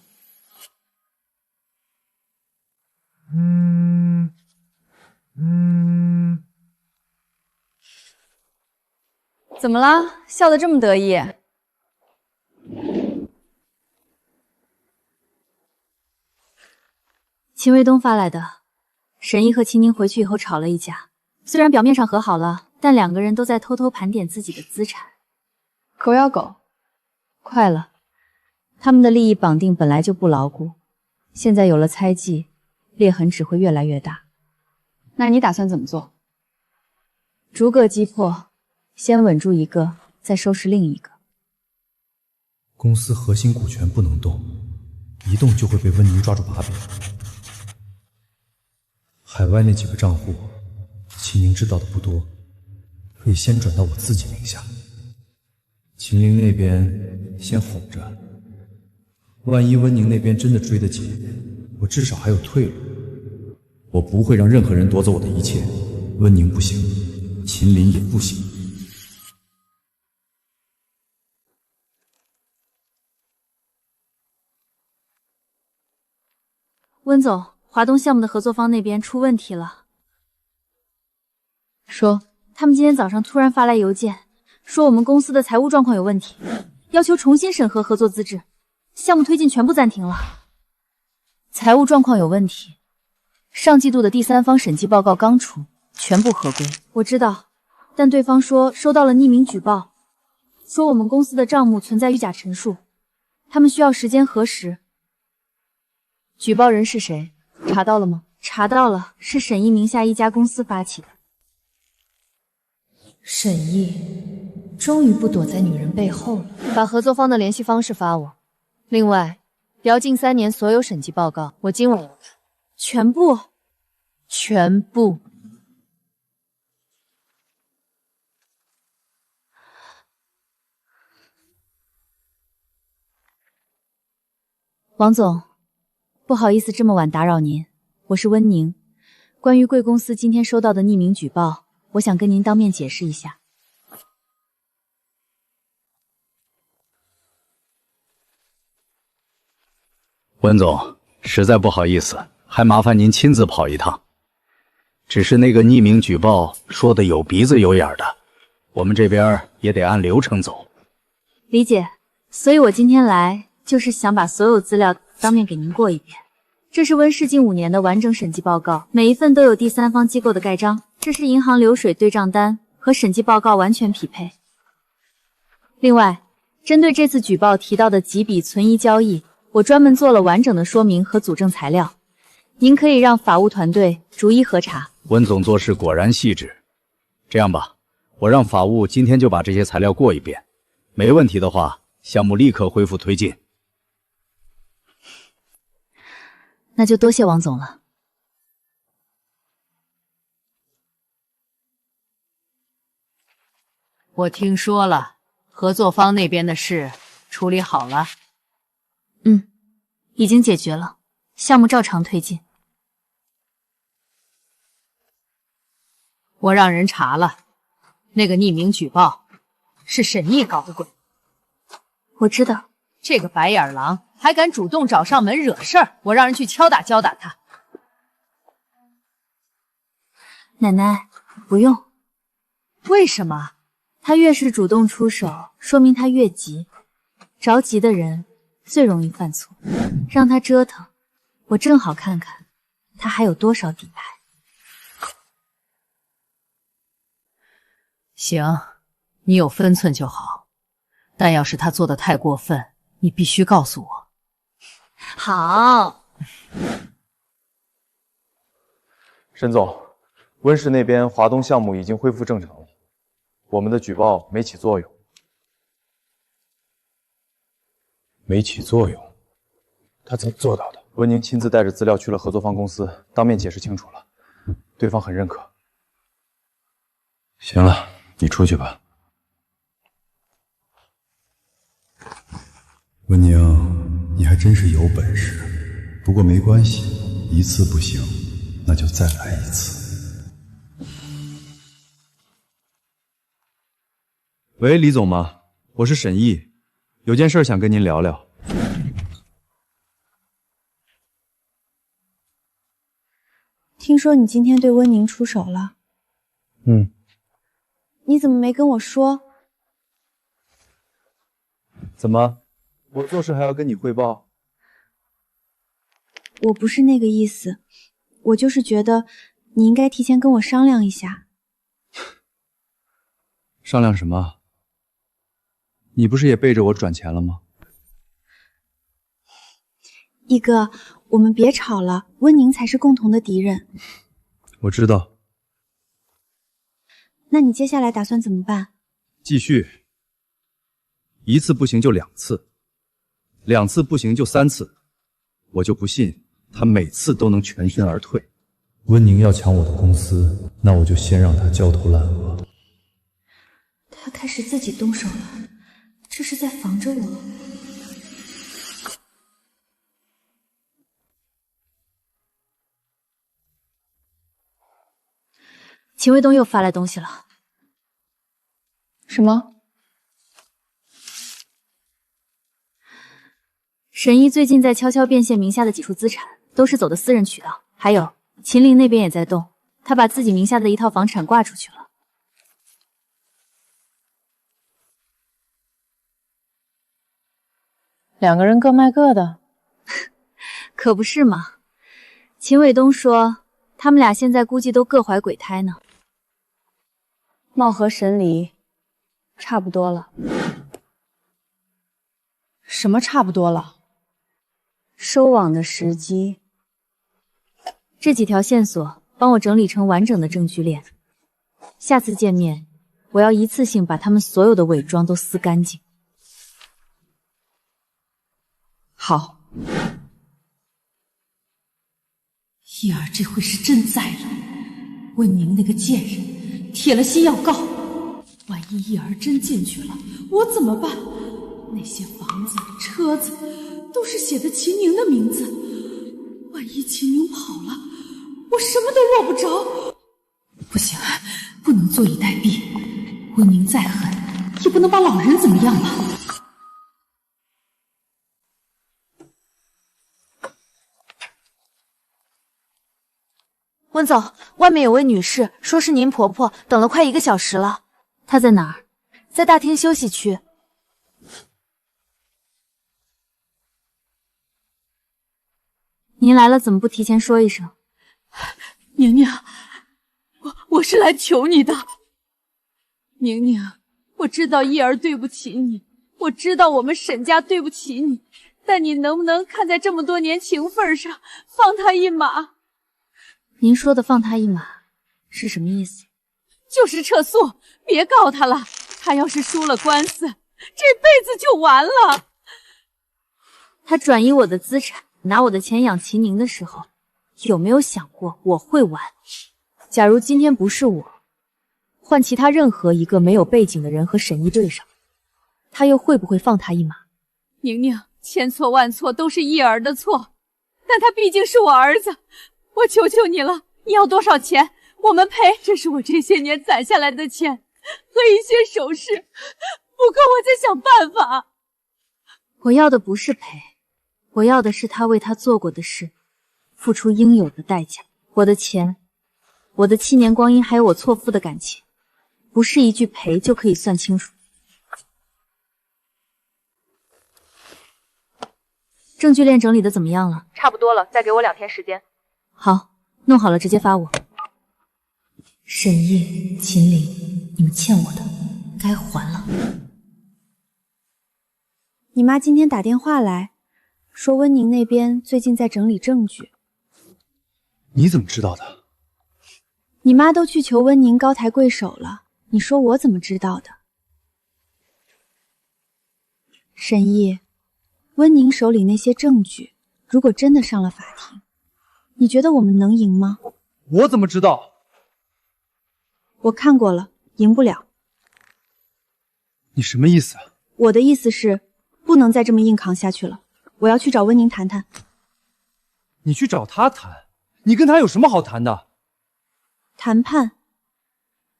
怎么了？笑得这么得意？秦卫东发来的，沈毅和秦宁回去以后吵了一架，虽然表面上和好了，但2个人都在偷偷盘点自己的资产。狗咬狗，快了，他们的利益绑定本来就不牢固，现在有了猜忌，裂痕只会越来越大。那你打算怎么做？逐个击破，先稳住一个，再收拾另一个。公司核心股权不能动，一动就会被温宁抓住把柄。海外那几个账户，秦宁知道的不多，可以先转到我自己名下。秦宁那边先哄着，万一温宁那边真的追得紧，我至少还有退路。我不会让任何人夺走我的一切，温宁不行，秦林也不行。温总，华东项目的合作方那边出问题了。说，他们今天早上突然发来邮件，说我们公司的财务状况有问题，要求重新审核合作资质，项目推进全部暂停了。财务状况有问题，上季度的第3方审计报告刚出，全部合规。我知道，但对方说收到了匿名举报，说我们公司的账目存在虚假陈述，他们需要时间核实。举报人是谁？查到了吗？查到了，是沈毅名下一家公司发起的。沈毅终于不躲在女人背后了。把合作方的联系方式发我。另外，辽近3年所有审计报告，我今晚要看。全部？全部。王总，不好意思这么晚打扰您，我是温宁。关于贵公司今天收到的匿名举报，我想跟您当面解释一下。温总，实在不好意思，还麻烦您亲自跑一趟。只是那个匿名举报说的有鼻子有眼的，我们这边也得按流程走。理解，所以我今天来就是想把所有资料当面给您过一遍。这是温氏近5年的完整审计报告，每一份都有第三方机构的盖章，这是银行流水对账单，和审计报告完全匹配。另外，针对这次举报提到的几笔存疑交易，我专门做了完整的说明和组证材料，您可以让法务团队逐一核查。温总做事果然细致。这样吧，我让法务今天就把这些材料过一遍，没问题的话，项目立刻恢复推进。那就多谢王总了。我听说了，合作方那边的事处理好了。已经解决了，项目照常推进。我让人查了，那个匿名举报是沈毅搞的鬼。我知道，这个白眼狼还敢主动找上门惹事儿，我让人去敲打敲打他。奶奶，不用。为什么？他越是主动出手，说明他越急。着急的人最容易犯错，让他折腾，我正好看看他还有多少底牌。行，你有分寸就好，但要是他做的太过分，你必须告诉我。好。沈总，温氏那边华东项目已经恢复正常了，我们的举报没起作用。没起作用？他怎么做到的？温宁亲自带着资料去了合作方公司，当面解释清楚了，对方很认可。行了，你出去吧。温宁，你还真是有本事，不过没关系，一次不行，那就再来一次。喂，李总吗？我是沈毅，有件事想跟您聊聊。听说你今天对温宁出手了。你怎么没跟我说？怎么，我做事还要跟你汇报？我不是那个意思，我就是觉得你应该提前跟我商量一下。商量什么？你不是也背着我转钱了吗？毅哥，我们别吵了，温宁才是共同的敌人。我知道。那你接下来打算怎么办？继续，一次不行就2次，2次不行就3次，我就不信他每次都能全身而退。温宁要抢我的公司，那我就先让他焦头烂额。他开始自己动手了，这是在防着我。秦卫东又发来东西了。什么？沈毅最近在悄悄变现名下的几处资产，都是走的私人渠道。还有秦岭那边也在动，他把自己名下的一套房产挂出去了。2个人各卖各的，可不是嘛。秦卫东说，他们俩现在估计都各怀鬼胎呢。貌合神离，差不多了。什么差不多了？收网的时机这几条线索帮我整理成完整的证据链。下次见面，我要一次性把他们所有的伪装都撕干净。好。叶儿这回是真栽了，温宁那个贱人铁了心要告，万一叶儿真进去了，我怎么办？那些房子、车子都是写的秦宁的名字，万一秦宁跑了，我什么都落不着。不行，不能坐以待毙。温宁再狠，也不能把老人怎么样吧？温总，外面有位女士说是您婆婆，等了快1个小时了。她在哪儿？在大厅休息区。您来了，怎么不提前说一声？宁宁，我是来求你的。宁宁，我知道叶儿对不起你，我知道我们沈家对不起你，但你能不能看在这么多年情分上，放他一马？您说的放他一马是什么意思？就是撤诉，别告他了。他要是输了官司，这辈子就完了。他转移我的资产，拿我的钱养秦宁的时候，有没有想过我会完？假如今天不是我，换其他任何一个没有背景的人和沈毅对上，他又会不会放他一马？宁宁，千错万错都是叶儿的错，但他毕竟是我儿子，我求求你了，你要多少钱我们赔。这是我这些年攒下来的钱和一些首饰，不够我再想办法。我要的不是赔，我要的是他为他做过的事付出应有的代价。我的钱，我的7年光阴，还有我错付的感情，不是一句赔就可以算清楚。证据链整理的怎么样了？差不多了，再给我2天时间。好，弄好了直接发我。沈烨、秦岭，你们欠我的该还了。你妈今天打电话来，说温宁那边最近在整理证据。你怎么知道的？你妈都去求温宁高抬贵手了，你说我怎么知道的？沈烨，温宁手里那些证据，如果真的上了法庭，你觉得我们能赢吗？我怎么知道？我看过了，赢不了。你什么意思？我的意思是，不能再这么硬扛下去了。我要去找温宁谈谈。你去找他谈？你跟他有什么好谈的？谈判，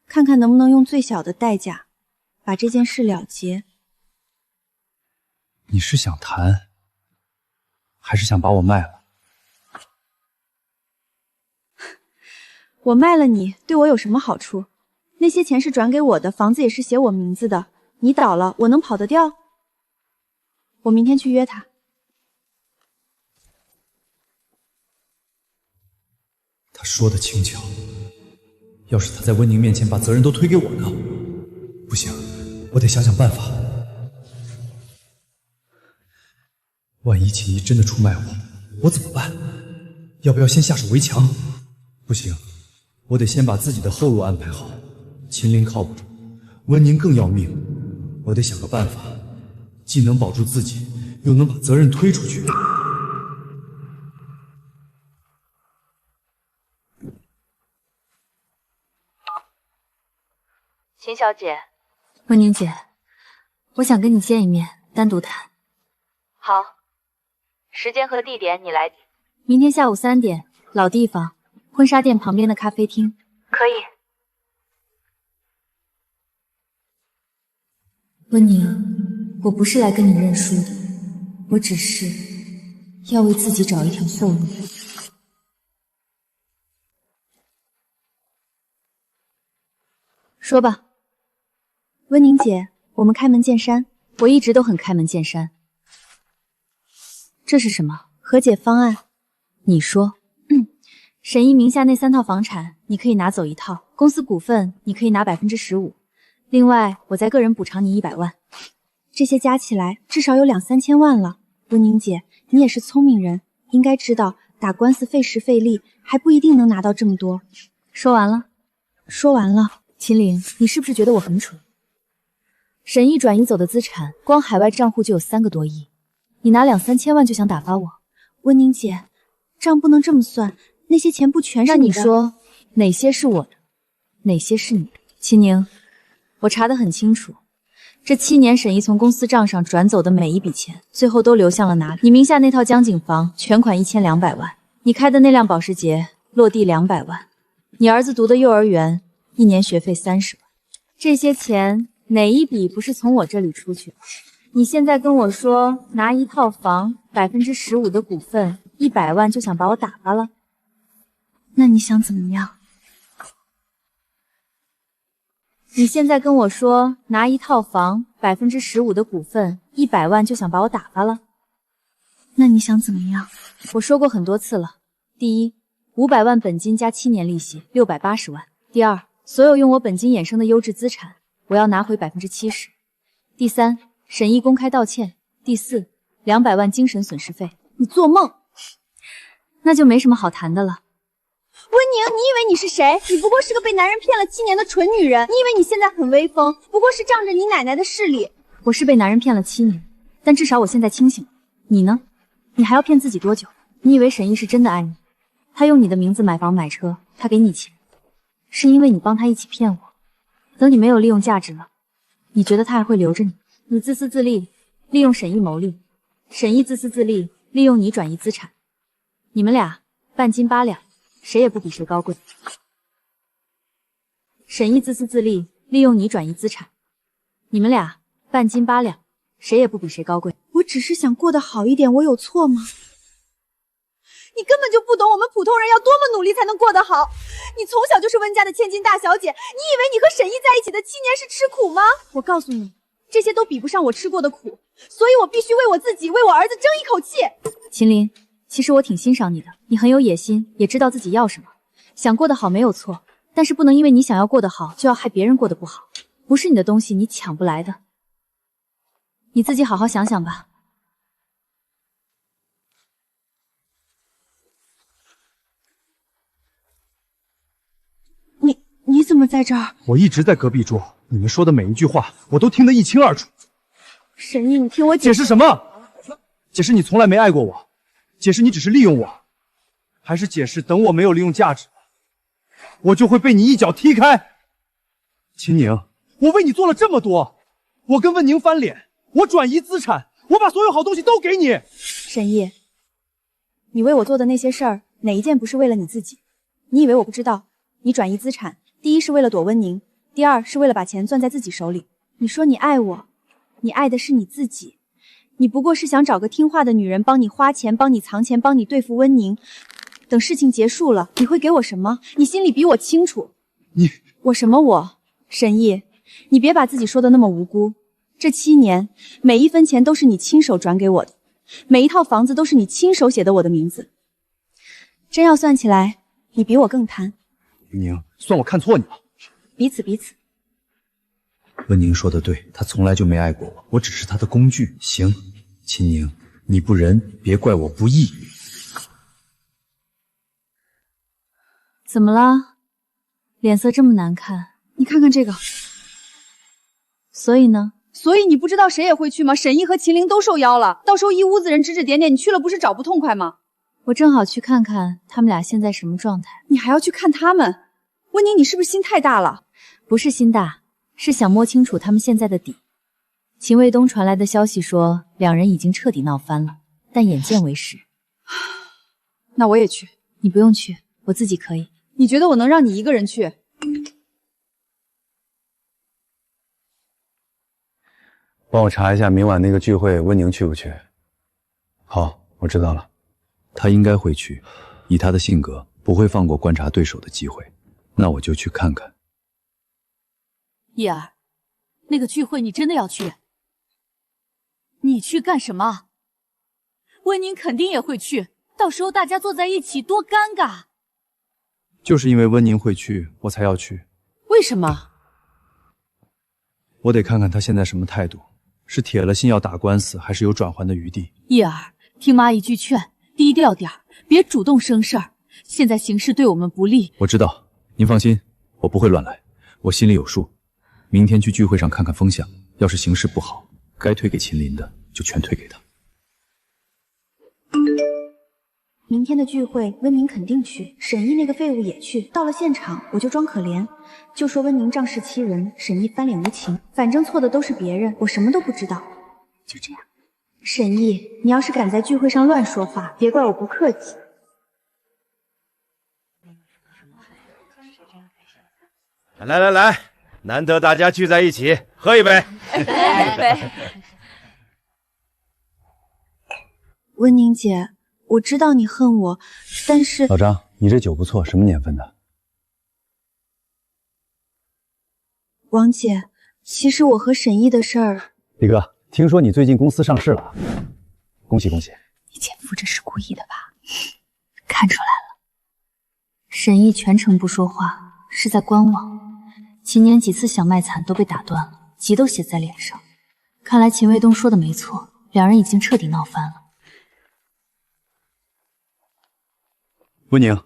看看能不能用最小的代价把这件事了结。你是想谈，还是想把我卖了？我卖了你，对我有什么好处？那些钱是转给我的，房子也是写我名字的。你倒了，我能跑得掉？我明天去约他。他说的轻巧，要是他在温宁面前把责任都推给我呢？不行，我得想想办法。万一秦怡真的出卖我怎么办？要不要先下手为强？不行，我得先把自己的后路安排好。秦林靠不住，温宁更要命，我得想个办法，既能保住自己，又能把责任推出去。秦小姐，温宁姐，我想跟你见一面，单独谈。好，时间和地点你来定。明天下午3点，老地方，婚纱店旁边的咖啡厅。可以。温宁，我不是来跟你认输的，我只是要为自己找一条后路。说吧。温宁姐，我们开门见山。我一直都很开门见山。这是什么？和解方案。你说。沈毅名下那3套房产，你可以拿走1套，公司股份你可以拿15%，另外我再个人补偿你100万。这些加起来至少有2、3千万了。温宁姐，你也是聪明人，应该知道打官司费时费力，还不一定能拿到这么多。说完了。说完了。秦岭，你是不是觉得我很蠢？沈毅转移走的资产，光海外账户就有3个多亿，你拿2-3千万就想打发我？温宁姐，账不能这么算，那些钱不全是你的。那你说哪些是我的，哪些是你的？秦宁，我查得很清楚，这7年沈毅从公司账上转走的每一笔钱，最后都流向了哪里？你名下那套江景房全款1200万，你开的那辆保时捷落地200万，你儿子读的幼儿园1年学费30万，这些钱哪一笔不是从我这里出去的？你现在跟我说拿一套房15%的股份100万就想把我打发了？那你想怎么样？你现在跟我说拿一套房15%的股份100万就想把我打发了？那你想怎么样？我说过很多次了。第一，500万本金加7年利息，680万。第二，所有用我本金衍生的优质资产，我要拿回70%。第三，沈毅公开道歉。第四，200万精神损失费。你做梦！那就没什么好谈的了。温宁，你以为你是谁？你不过是个被男人骗了7年的蠢女人。你以为你现在很威风，不过是仗着你奶奶的势力。我是被男人骗了7年，但至少我现在清醒了。你呢？你还要骗自己多久？你以为沈毅是真的爱你？他用你的名字买房买车，他给你钱，是因为你帮他一起骗我。等你没有利用价值了，你觉得他还会留着你？你自私自利，利用沈毅谋利；沈毅自私自利，利用你转移资产。你们俩半斤八两，谁也不比谁高贵。沈毅自私自利，利用你转移资产。你们俩半斤八两，谁也不比谁高贵。我只是想过得好一点，我有错吗？你根本就不懂我们普通人要多么努力才能过得好。你从小就是温家的千金大小姐，你以为你和沈毅在一起的7年是吃苦吗？我告诉你，这些都比不上我吃过的苦，所以我必须为我自己，为我儿子争一口气。秦林，其实我挺欣赏你的，你很有野心，也知道自己要什么，想过得好没有错，但是不能因为你想要过得好，就要害别人过得不好。不是你的东西，你抢不来的。你自己好好想想吧。你怎么在这儿？我一直在隔壁桌，你们说的每一句话我都听得一清二楚。沈毅，你听我解释什么？解释你从来没爱过我？解释你只是利用我？还是解释等我没有利用价值，我就会被你一脚踢开？秦宁，我为你做了这么多，我跟温宁翻脸，我转移资产，我把所有好东西都给你。沈毅，你为我做的那些事儿，哪一件不是为了你自己？你以为我不知道？你转移资产，第一是为了躲温宁，第二是为了把钱攥在自己手里。你说你爱我，你爱的是你自己，你不过是想找个听话的女人帮你花钱，帮你藏钱，帮你对付温宁。等事情结束了，你会给我什么？你心里比我清楚。我什么我？沈毅，你别把自己说的那么无辜。这7年，每一分钱都是你亲手转给我的，每一套房子都是你亲手写的我的名字。真要算起来，你比我更贪。宁，算我看错你了。彼此彼此。温宁说的对，他从来就没爱过我，我只是他的工具。行，秦宁，你不仁，别怪我不义。怎么了？脸色这么难看？你看看这个。所以呢？所以你不知道谁也会去吗？沈毅和秦陵都受邀了，到时候一屋子人指指点点，你去了不是找不痛快吗？我正好去看看他们俩现在什么状态。你还要去看他们？温宁，你是不是心太大了？不是心大，是想摸清楚他们现在的底。秦卫东传来的消息说，两人已经彻底闹翻了，但眼见为实。那我也去。你不用去，我自己可以。你觉得我能让你一个人去？帮我查一下明晚那个聚会，温宁去不去？好，我知道了。他应该会去，以他的性格，不会放过观察对手的机会。那我就去看看。叶儿，那个聚会你真的要去？你去干什么？温宁肯定也会去，到时候大家坐在一起多尴尬。就是因为温宁会去，我才要去。为什么？我得看看他现在什么态度，是铁了心要打官司，还是有转圜的余地。叶儿，听妈一句劝，低调点儿，别主动生事儿。现在形势对我们不利。我知道，您放心，我不会乱来，我心里有数。明天去聚会上看看风向，要是形势不好，该推给秦林的就全推给他。明天的聚会，温宁肯定去，沈毅那个废物也去。到了现场，我就装可怜，就说温宁仗势欺人，沈毅翻脸无情。反正错的都是别人，我什么都不知道。就这样，沈毅，你要是敢在聚会上乱说话，别怪我不客气。来来来，难得大家聚在一起，喝一杯。来一杯。温宁姐，我知道你恨我，但是老张，你这酒不错，什么年份的？王姐，其实我和沈毅的事儿，李哥，听说你最近公司上市了，恭喜恭喜！你前夫这是故意的吧？看出来了，沈毅全程不说话，是在观望。秦年几次想卖惨都被打断了，急都写在脸上。看来秦卫东说的没错，两人已经彻底闹翻了。温宁，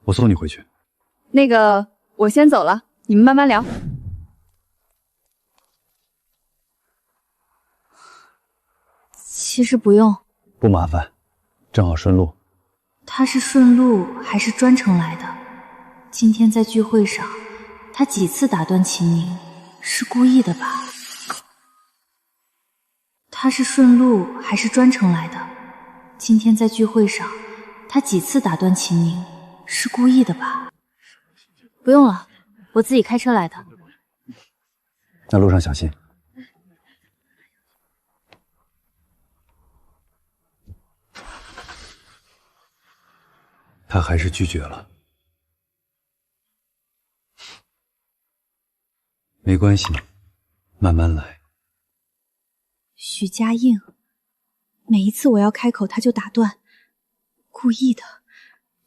我送你回去。那个，我先走了，你们慢慢聊。其实不用，不麻烦，正好顺路。他是顺路还是专程来的？今天在聚会上，他几次打断秦宁，是故意的吧？他是顺路还是专程来的？今天在聚会上，他几次打断秦宁，是故意的吧？不用了，我自己开车来的。那路上小心。他还是拒绝了。没关系，慢慢来。许家印，每一次我要开口他就打断，故意的，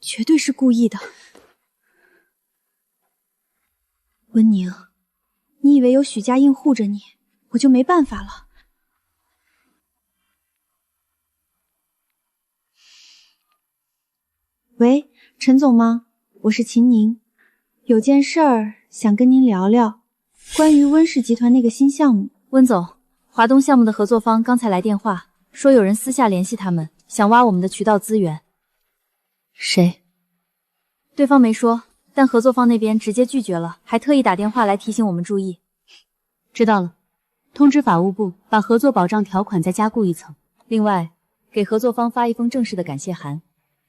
绝对是故意的。温宁，你以为有许家印护着你，我就没办法了？喂，陈总吗？我是秦宁，有件事儿想跟您聊聊，关于温氏集团那个新项目。温总，华东项目的合作方刚才来电话，说有人私下联系他们，想挖我们的渠道资源。谁？对方没说，但合作方那边直接拒绝了，还特意打电话来提醒我们注意。知道了，通知法务部把合作保障条款再加固一层，另外给合作方发一封正式的感谢函，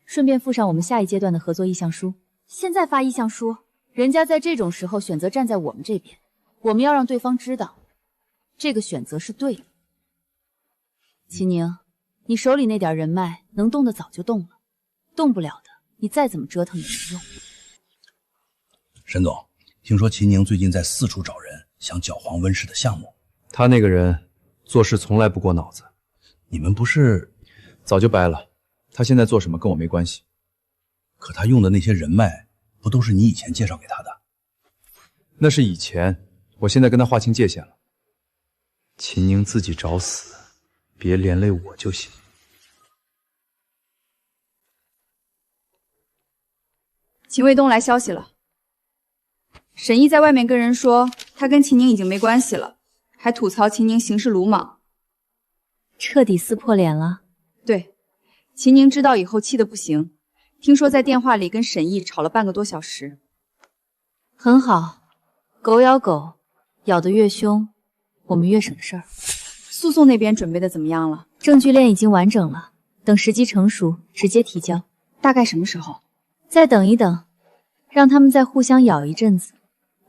顺便附上我们下一阶段的合作意向书。现在发意向书，人家在这种时候选择站在我们这边，我们要让对方知道这个选择是对的。秦宁，你手里那点人脉能动的早就动了，动不了的你再怎么折腾也没用。沈总，听说秦宁最近在四处找人，想搅黄温氏的项目。他那个人做事从来不过脑子。你们不是早就掰了，他现在做什么跟我没关系。可他用的那些人脉，不都是你以前介绍给他的？那是以前，我现在跟他划清界限了。秦宁自己找死，别连累我就行。秦卫东来消息了，沈毅在外面跟人说他跟秦宁已经没关系了，还吐槽秦宁行事鲁莽，彻底撕破脸了。对，秦宁知道以后气得不行，听说在电话里跟沈毅吵了半个多小时。很好，狗咬狗，咬得越凶，我们越省事儿。诉讼那边准备的怎么样了？证据链已经完整了，等时机成熟直接提交。大概什么时候？再等一等，让他们再互相咬一阵子，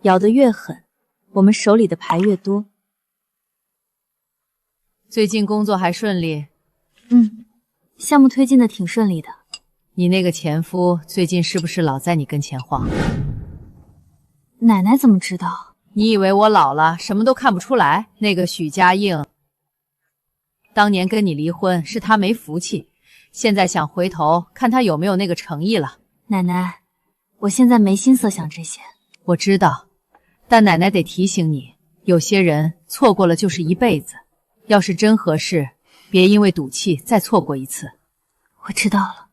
咬得越狠，我们手里的牌越多。最近工作还顺利？项目推进的挺顺利的。你那个前夫最近是不是老在你跟前晃？奶奶怎么知道？你以为我老了什么都看不出来？那个许家印，当年跟你离婚是他没福气，现在想回头看他有没有那个诚意了。奶奶，我现在没心思想这些。我知道，但奶奶得提醒你，有些人错过了就是一辈子。要是真合适，别因为赌气再错过一次。我知道了。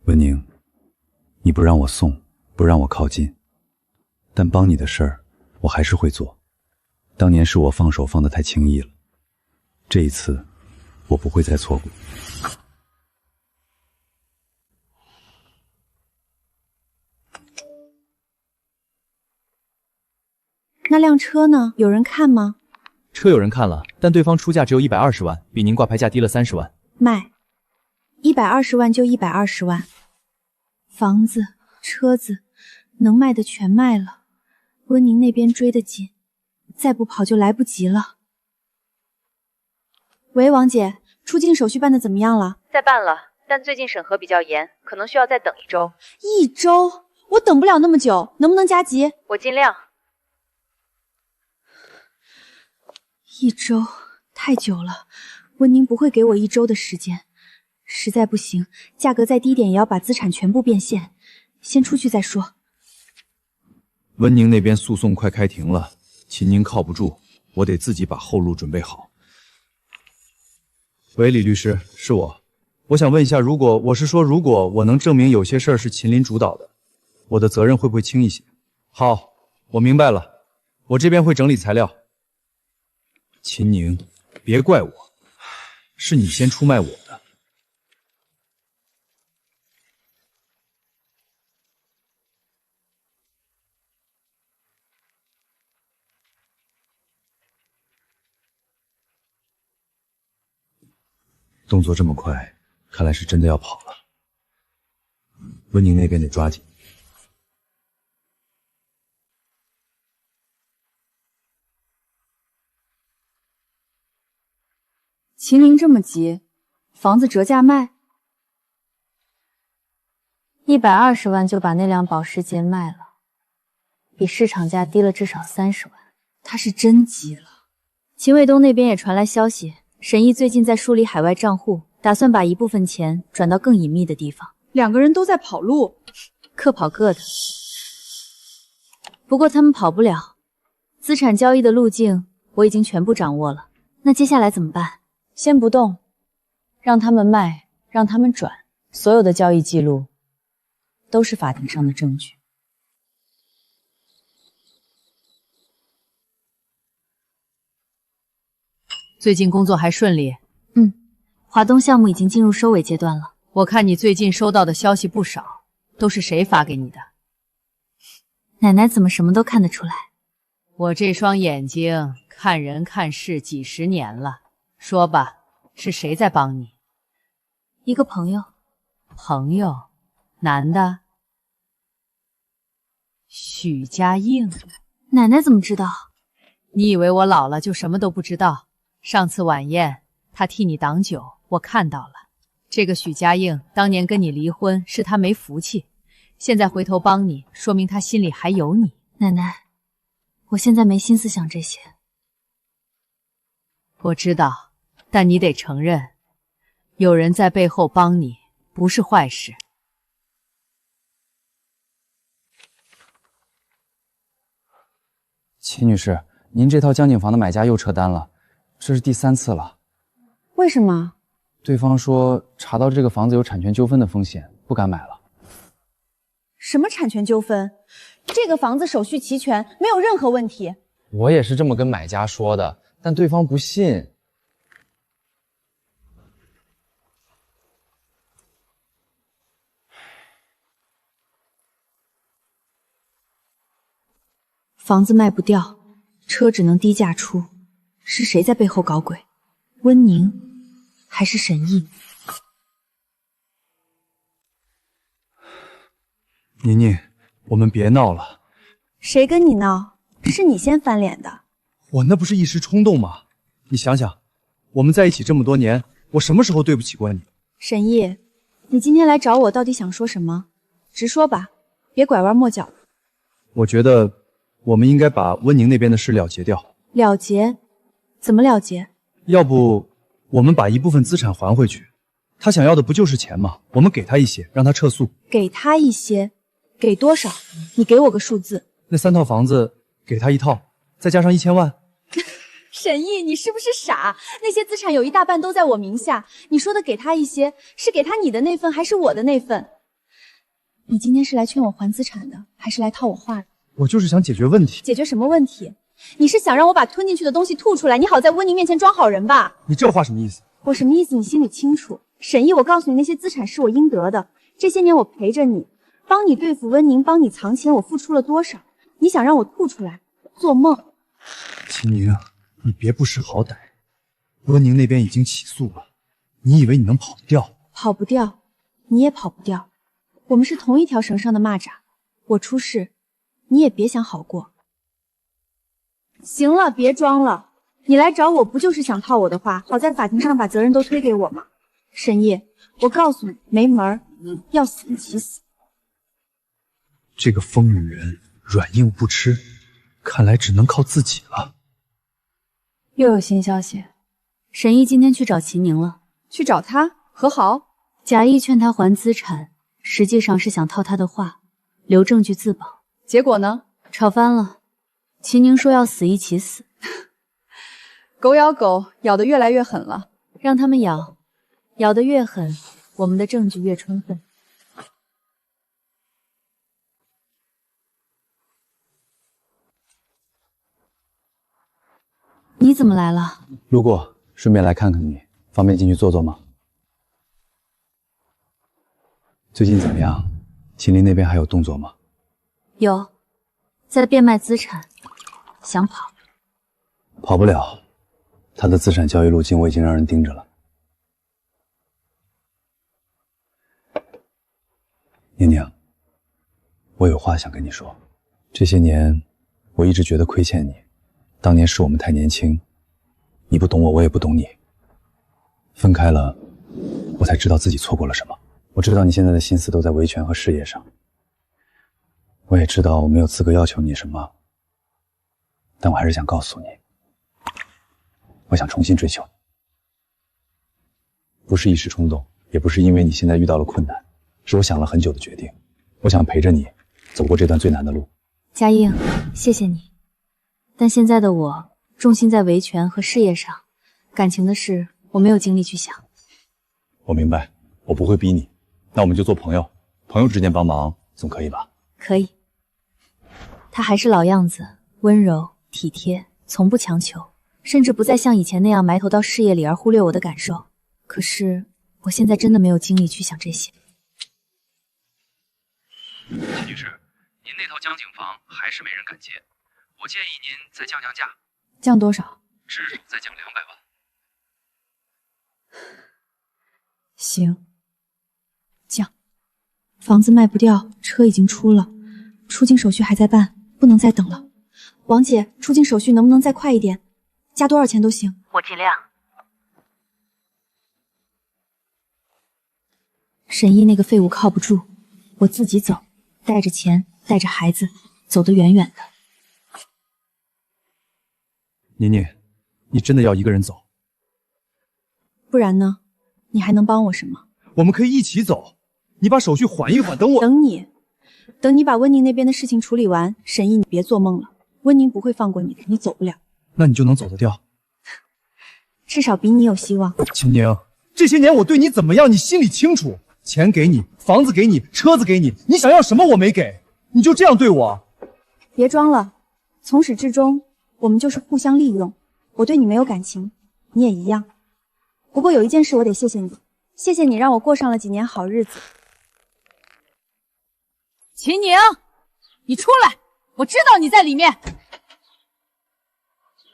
文宁，你不让我送，不让我靠近，但帮你的事儿，我还是会做。当年是我放手放得太轻易了，这一次，我不会再错过。那辆车呢？有人看吗？车有人看了，但对方出价只有120万，比您挂牌价低了30万。卖，120万就120万。房子、车子，能卖的全卖了。温宁那边追得紧，再不跑就来不及了。喂，王姐，出境手续办得怎么样了？在办了，但最近审核比较严，可能需要再等1周。1周？我等不了那么久，能不能加急？我尽量。1周太久了，温宁不会给我1周的时间。实在不行，价格再低点也要把资产全部变现。先出去再说。温宁那边诉讼快开庭了，秦宁靠不住，我得自己把后路准备好。喂，李律师，是我。我想问一下，如果我能证明有些事儿是秦林主导的，我的责任会不会轻一些？好，我明白了，我这边会整理材料。秦宁，别怪我，是你先出卖我的。动作这么快，看来是真的要跑了。温宁那边得抓紧。秦林这么急，房子折价卖，120万就把那辆保时捷卖了，比市场价低了至少30万。他是真急了。秦卫东那边也传来消息，沈毅最近在梳理海外账户，打算把一部分钱转到更隐秘的地方。2个人都在跑路，各跑各的。不过他们跑不了，资产交易的路径我已经全部掌握了。那接下来怎么办？先不动，让他们卖，让他们转，所有的交易记录都是法庭上的证据。最近工作还顺利？华东项目已经进入收尾阶段了。我看你最近收到的消息不少，都是谁发给你的？奶奶怎么什么都看得出来？我这双眼睛看人看事几10年了。说吧，是谁在帮你？一个朋友。朋友？男的？许家印。奶奶怎么知道？你以为我老了就什么都不知道？上次晚宴，他替你挡酒，我看到了。这个许家印当年跟你离婚，是他没福气，现在回头帮你，说明他心里还有你。奶奶，我现在没心思想这些。我知道，但你得承认，有人在背后帮你，不是坏事。秦女士，您这套江景房的买家又撤单了，这是第3次了。为什么？对方说查到这个房子有产权纠纷的风险，不敢买了。什么产权纠纷？这个房子手续齐全，没有任何问题。我也是这么跟买家说的，但对方不信。房子卖不掉，车只能低价出，是谁在背后搞鬼？温宁还是沈毅？宁宁，我们别闹了。谁跟你闹？是你先翻脸的。我那不是一时冲动吗？你想想，我们在一起这么多年，我什么时候对不起过你？沈毅，你今天来找我到底想说什么？直说吧，别拐弯抹角。我觉得我们应该把温宁那边的事了结掉。了结？怎么了结？要不我们把一部分资产还回去，他想要的不就是钱吗？我们给他一些，让他撤诉。给他一些，给多少？你给我个数字。那3套房子给他1套，再加上1000万。沈毅，你是不是傻？那些资产有一大半都在我名下，你说的给他一些，是给他你的那份，还是我的那份？你今天是来劝我还资产的，还是来套我话的？我就是想解决问题。解决什么问题？你是想让我把吞进去的东西吐出来，你好在温宁面前装好人吧？你这话什么意思？我什么意思你心里清楚。沈毅，我告诉你，那些资产是我应得的。这些年我陪着你，帮你对付温宁，帮你藏钱，我付出了多少？你想让我吐出来？做梦！秦宁，你别不识好歹。温宁那边已经起诉了，你以为你能跑得掉？跑不掉，你也跑不掉。我们是同一条绳上的蚂蚱，我出事，你也别想好过。行了，别装了，你来找我不就是想套我的话？好在法庭上把责任都推给我嘛。沈毅，我告诉你，没门儿，要死一起死。这个疯女人软硬不吃，看来只能靠自己了。又有新消息，沈毅今天去找秦宁了，去找他和好，假意劝他还资产，实际上是想套他的话，留证据自保。结果呢？吵翻了。秦宁说要死一起死。狗咬狗，咬得越来越狠了。让他们咬，咬得越狠，我们的证据越充分。你怎么来了？路过，顺便来看看你，方便进去坐坐吗？最近怎么样？秦林那边还有动作吗？有，在变卖资产，想跑。跑不了，他的资产交易路径我已经让人盯着了。宁宁，我有话想跟你说。这些年，我一直觉得亏欠你。当年是我们太年轻，你不懂我，我也不懂你。分开了，我才知道自己错过了什么。我知道你现在的心思都在维权和事业上，我也知道我没有资格要求你什么，但我还是想告诉你，我想重新追求你，不是一时冲动，也不是因为你现在遇到了困难，是我想了很久的决定。我想陪着你走过这段最难的路。嘉应，谢谢你。但现在的我重心在维权和事业上，感情的事我没有精力去想。我明白，我不会逼你，那我们就做朋友，朋友之间帮忙总可以吧？可以。他还是老样子，温柔体贴，从不强求，甚至不再像以前那样埋头到事业里而忽略我的感受。可是我现在真的没有精力去想这些。秦女士，您那套江景房还是没人敢接，我建议您再降价，降多少？至少再降200万。行，降。房子卖不掉，车已经出了，出境手续还在办，不能再等了。王姐，出境手续能不能再快一点？加多少钱都行。我尽量。沈毅那个废物靠不住，我自己走，带着钱，带着孩子，走得远远的。宁宁，你真的要一个人走？不然呢？你还能帮我什么？我们可以一起走，你把手续缓一缓，等我。等你把温宁那边的事情处理完，沈毅，你别做梦了，温宁不会放过你的，你走不了。那你就能走得掉？至少比你有希望。秦宁，这些年我对你怎么样，你心里清楚。钱给你，房子给你，车子给你，你想要什么我没给，你就这样对我？别装了，从始至终我们就是互相利用。我对你没有感情，你也一样。不过有一件事我得谢谢你，谢谢你让我过上了几年好日子。秦宁，你出来，我知道你在里面。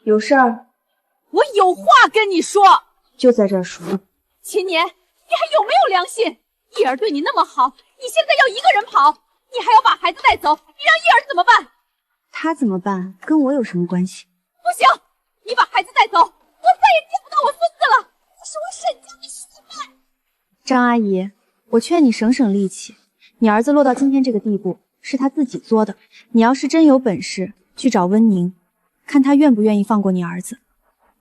有事儿？我有话跟你说。就在这儿说。秦年，你还有没有良心？叶儿对你那么好，你现在要一个人跑，你还要把孩子带走，你让叶儿怎么办？他怎么办？跟我有什么关系？不行，你把孩子带走，我再也见不到我孙子了。你是我沈家的血脉。张阿姨，我劝你省省力气。你儿子落到今天这个地步，是他自己作的。你要是真有本事，去找温宁，看他愿不愿意放过你儿子。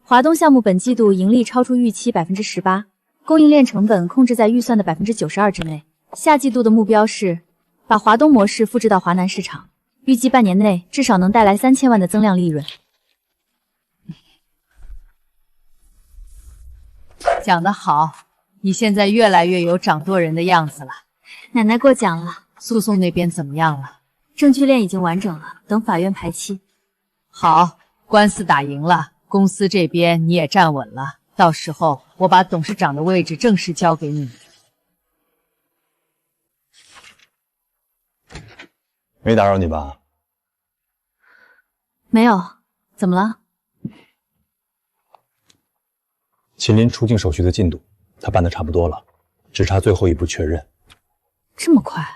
华东项目本季度盈利超出预期18%，供应链成本控制在预算的92%之内。下季度的目标是把华东模式复制到华南市场，预计半年内至少能带来3000万的增量利润。讲得好，你现在越来越有掌舵人的样子了。奶奶过奖了。诉讼那边怎么样了？证据链已经完整了，等法院排期。好，官司打赢了，公司这边你也站稳了，到时候我把董事长的位置正式交给你。没打扰你吧？没有，怎么了？秦林出境手续的进度，他办得差不多了，只差最后一步确认。这么快？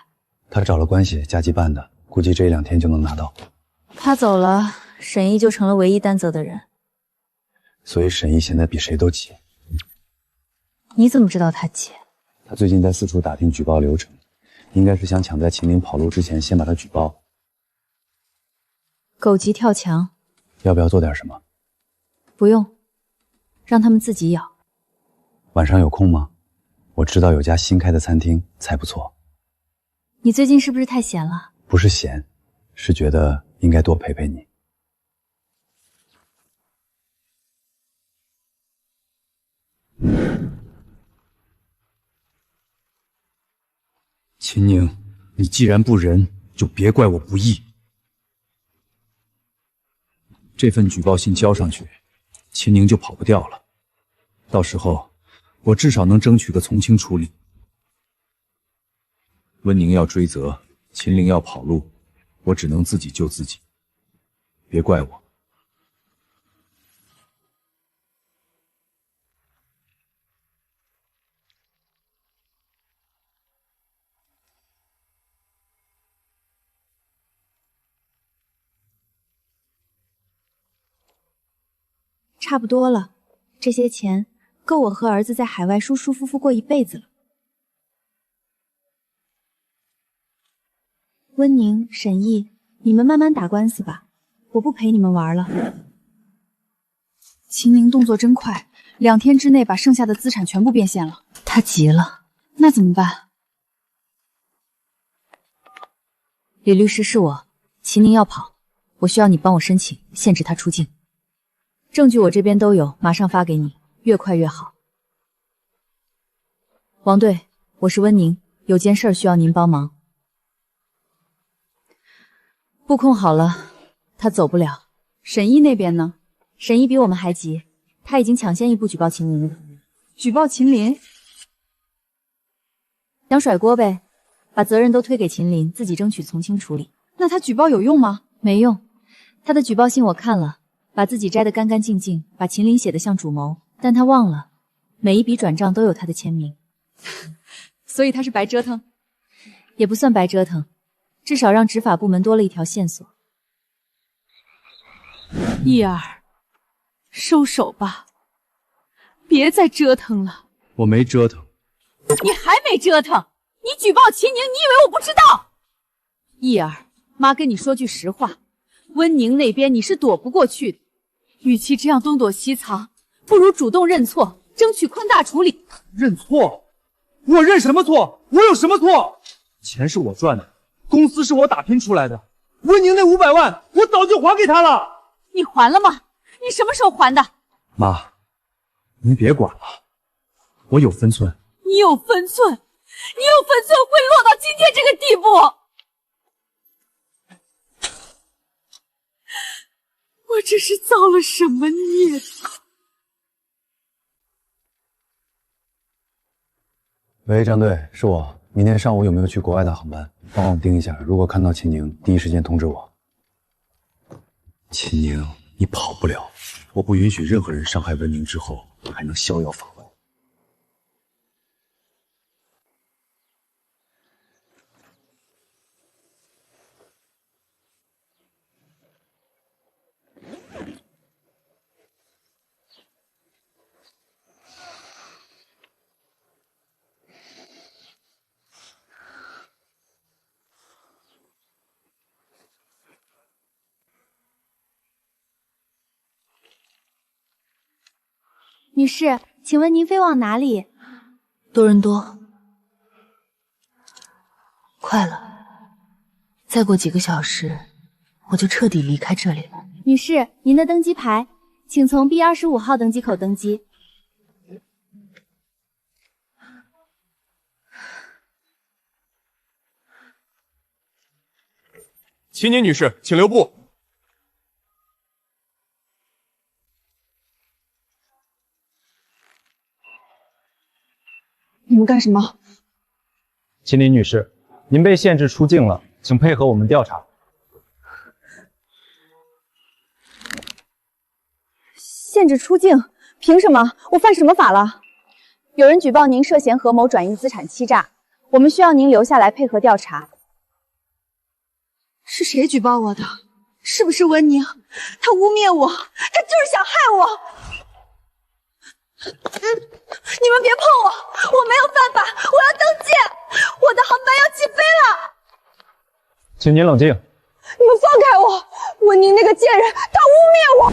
他找了关系加急办的，估计这1-2天就能拿到。他走了，沈毅就成了唯一担责的人。所以沈毅现在比谁都急。你怎么知道他急？他最近在四处打听举报流程，应该是想抢在秦林跑路之前先把他举报。狗急跳墙。要不要做点什么？不用，让他们自己咬。晚上有空吗？我知道有家新开的餐厅，菜不错。你最近是不是太闲了？不是闲，是觉得应该多陪陪你。秦宁，你既然不仁，就别怪我不义。这份举报信交上去，秦宁就跑不掉了。到时候，我至少能争取个从轻处理。温宁要追责，秦陵要跑路，我只能自己救自己。别怪我。差不多了，这些钱够我和儿子在海外舒舒服服过一辈子了。温宁、沈毅，你们慢慢打官司吧，我不陪你们玩了。秦陵动作真快，2天之内把剩下的资产全部变现了。他急了，那怎么办？李律师是我，秦宁要跑，我需要你帮我申请限制他出境。证据我这边都有，马上发给你，越快越好。王队，我是温宁，有件事需要您帮忙。布控好了，他走不了。沈毅那边呢？沈毅比我们还急，他已经抢先一步举报秦林了。举报秦林？想甩锅呗，把责任都推给秦林，自己争取从轻处理。那他举报有用吗？没用，他的举报信我看了，把自己摘得干干净净，把秦林写得像主谋，但他忘了，每一笔转账都有他的签名。所以他是白折腾？也不算白折腾，至少让执法部门多了一条线索。毅儿，收手吧，别再折腾了。我没折腾。你还没折腾？你举报秦宁，你以为我不知道？毅儿，妈跟你说句实话，温宁那边你是躲不过去的。与其这样东躲西藏，不如主动认错，争取宽大处理。认错？我认什么错？我有什么错？钱是我赚的，公司是我打拼出来的。温宁那500万，我早就还给他了。你还了吗？你什么时候还的？妈，您别管了，我有分寸。你有分寸？你有分寸会落到今天这个地步？我这是造了什么孽？喂，张队，是我。明天上午有没有去国外的航班？帮我盯一下，如果看到秦宁，第一时间通知我。秦宁，你跑不了，我不允许任何人伤害温宁之后还能逍遥法外。女士，请问您飞往哪里？多伦多，快了，再过几个小时我就彻底离开这里了。女士，您的登机牌，请从 B25号登机口登机。秦宁女士，请留步。你们干什么？秦林女士，您被限制出境了，请配合我们调查。限制出境？凭什么？我犯什么法了？有人举报您涉嫌合谋转移资产欺诈，我们需要您留下来配合调查。是谁举报我的？是不是温宁？他污蔑我，他就是想害我！你们别碰我，我没有犯法，我要登机，我的航班要起飞了！请您冷静。你们放开我！温宁那个贱人，他污蔑我！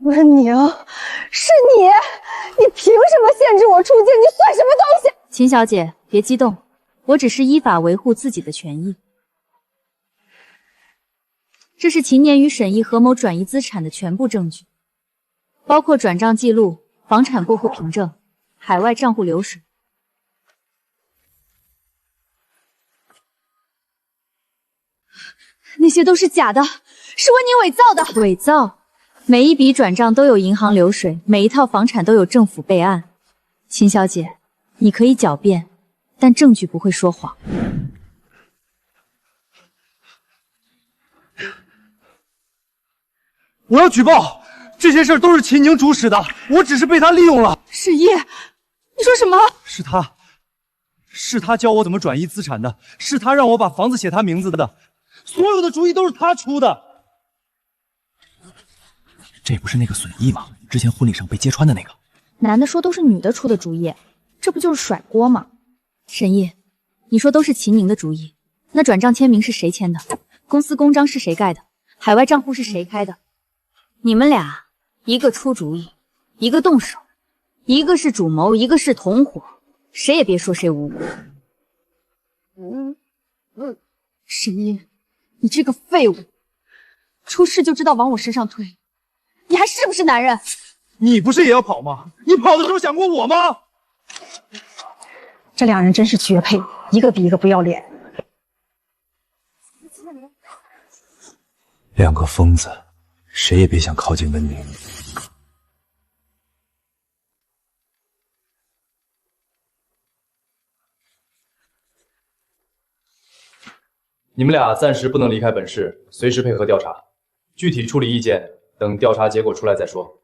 温宁，是你！你凭什么限制我出境？你算什么东西？秦小姐，别激动，我只是依法维护自己的权益。这是秦年与沈毅合谋转移资产的全部证据，包括转账记录、房产过户凭证、海外账户流水。那些都是假的，是温宁伪造的。伪造？每一笔转账都有银行流水，每一套房产都有政府备案。秦小姐，你可以狡辩，但证据不会说谎。我要举报，这些事儿都是秦宁主使的，我只是被他利用了。沈毅，你说什么？是他教我怎么转移资产的，是他让我把房子写他名字的，所有的主意都是他出的。这不是那个损益吗？之前婚礼上被揭穿的那个。男的说都是女的出的主意，这不就是甩锅吗？沈毅，你说都是秦宁的主意，那转账签名是谁签的？公司公章是谁盖的？海外账户是谁开的？你们俩，一个出主意，一个动手，一个是主谋，一个是同伙，谁也别说谁无辜。沈毅，你这个废物，出事就知道往我身上推，你还是不是男人？你不是也要跑吗？你跑的时候想过我吗？这两人真是绝配，一个比一个不要脸。两个疯子，谁也别想靠近温宁。你们俩暂时不能离开本市，随时配合调查。具体处理意见等调查结果出来再说。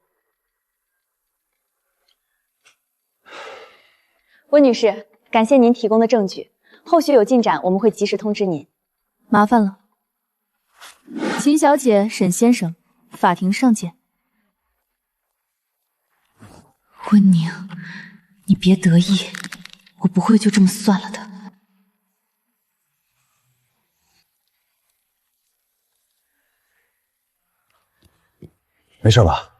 温女士，感谢您提供的证据，后续有进展我们会及时通知您。麻烦了。秦小姐、沈先生，法庭上见。温宁，你别得意，我不会就这么算了的。没事吧？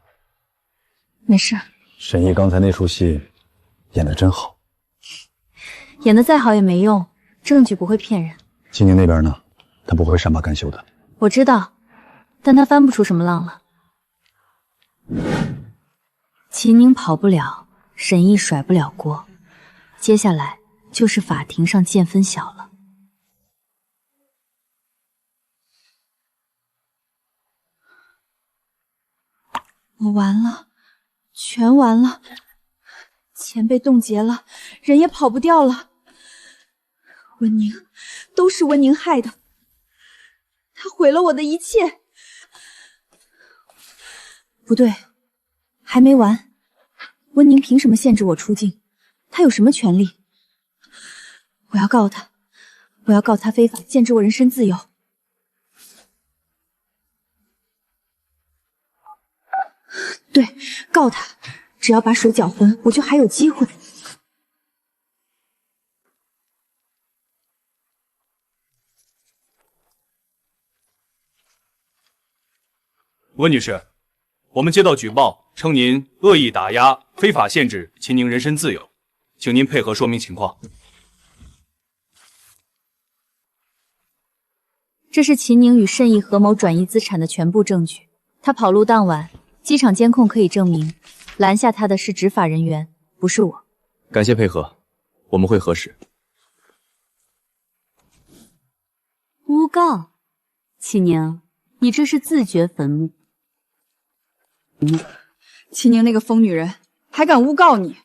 没事。沈毅刚才那出戏演得真好。演得再好也没用，证据不会骗人。秦宁那边呢？他不会善罢甘休的。我知道，但他翻不出什么浪了。秦宁跑不了，沈毅甩不了锅，接下来就是法庭上见分晓了。我完了，全完了，钱被冻结了，人也跑不掉了。温宁，都是温宁害的，他毁了我的一切。不对，还没完。温宁凭什么限制我出境？他有什么权利？我要告他，我要告他非法限制我人身自由。对，告他，只要把水搅浑，我就还有机会。温女士，我们接到举报，称您恶意打压、非法限制秦宁人身自由，请您配合说明情况。这是秦宁与慎意合谋转移资产的全部证据。他跑路当晚，机场监控可以证明，拦下他的是执法人员，不是我。感谢配合，我们会核实。诬告，秦宁，你这是自掘坟墓。秦宁那个疯女人还敢诬告你，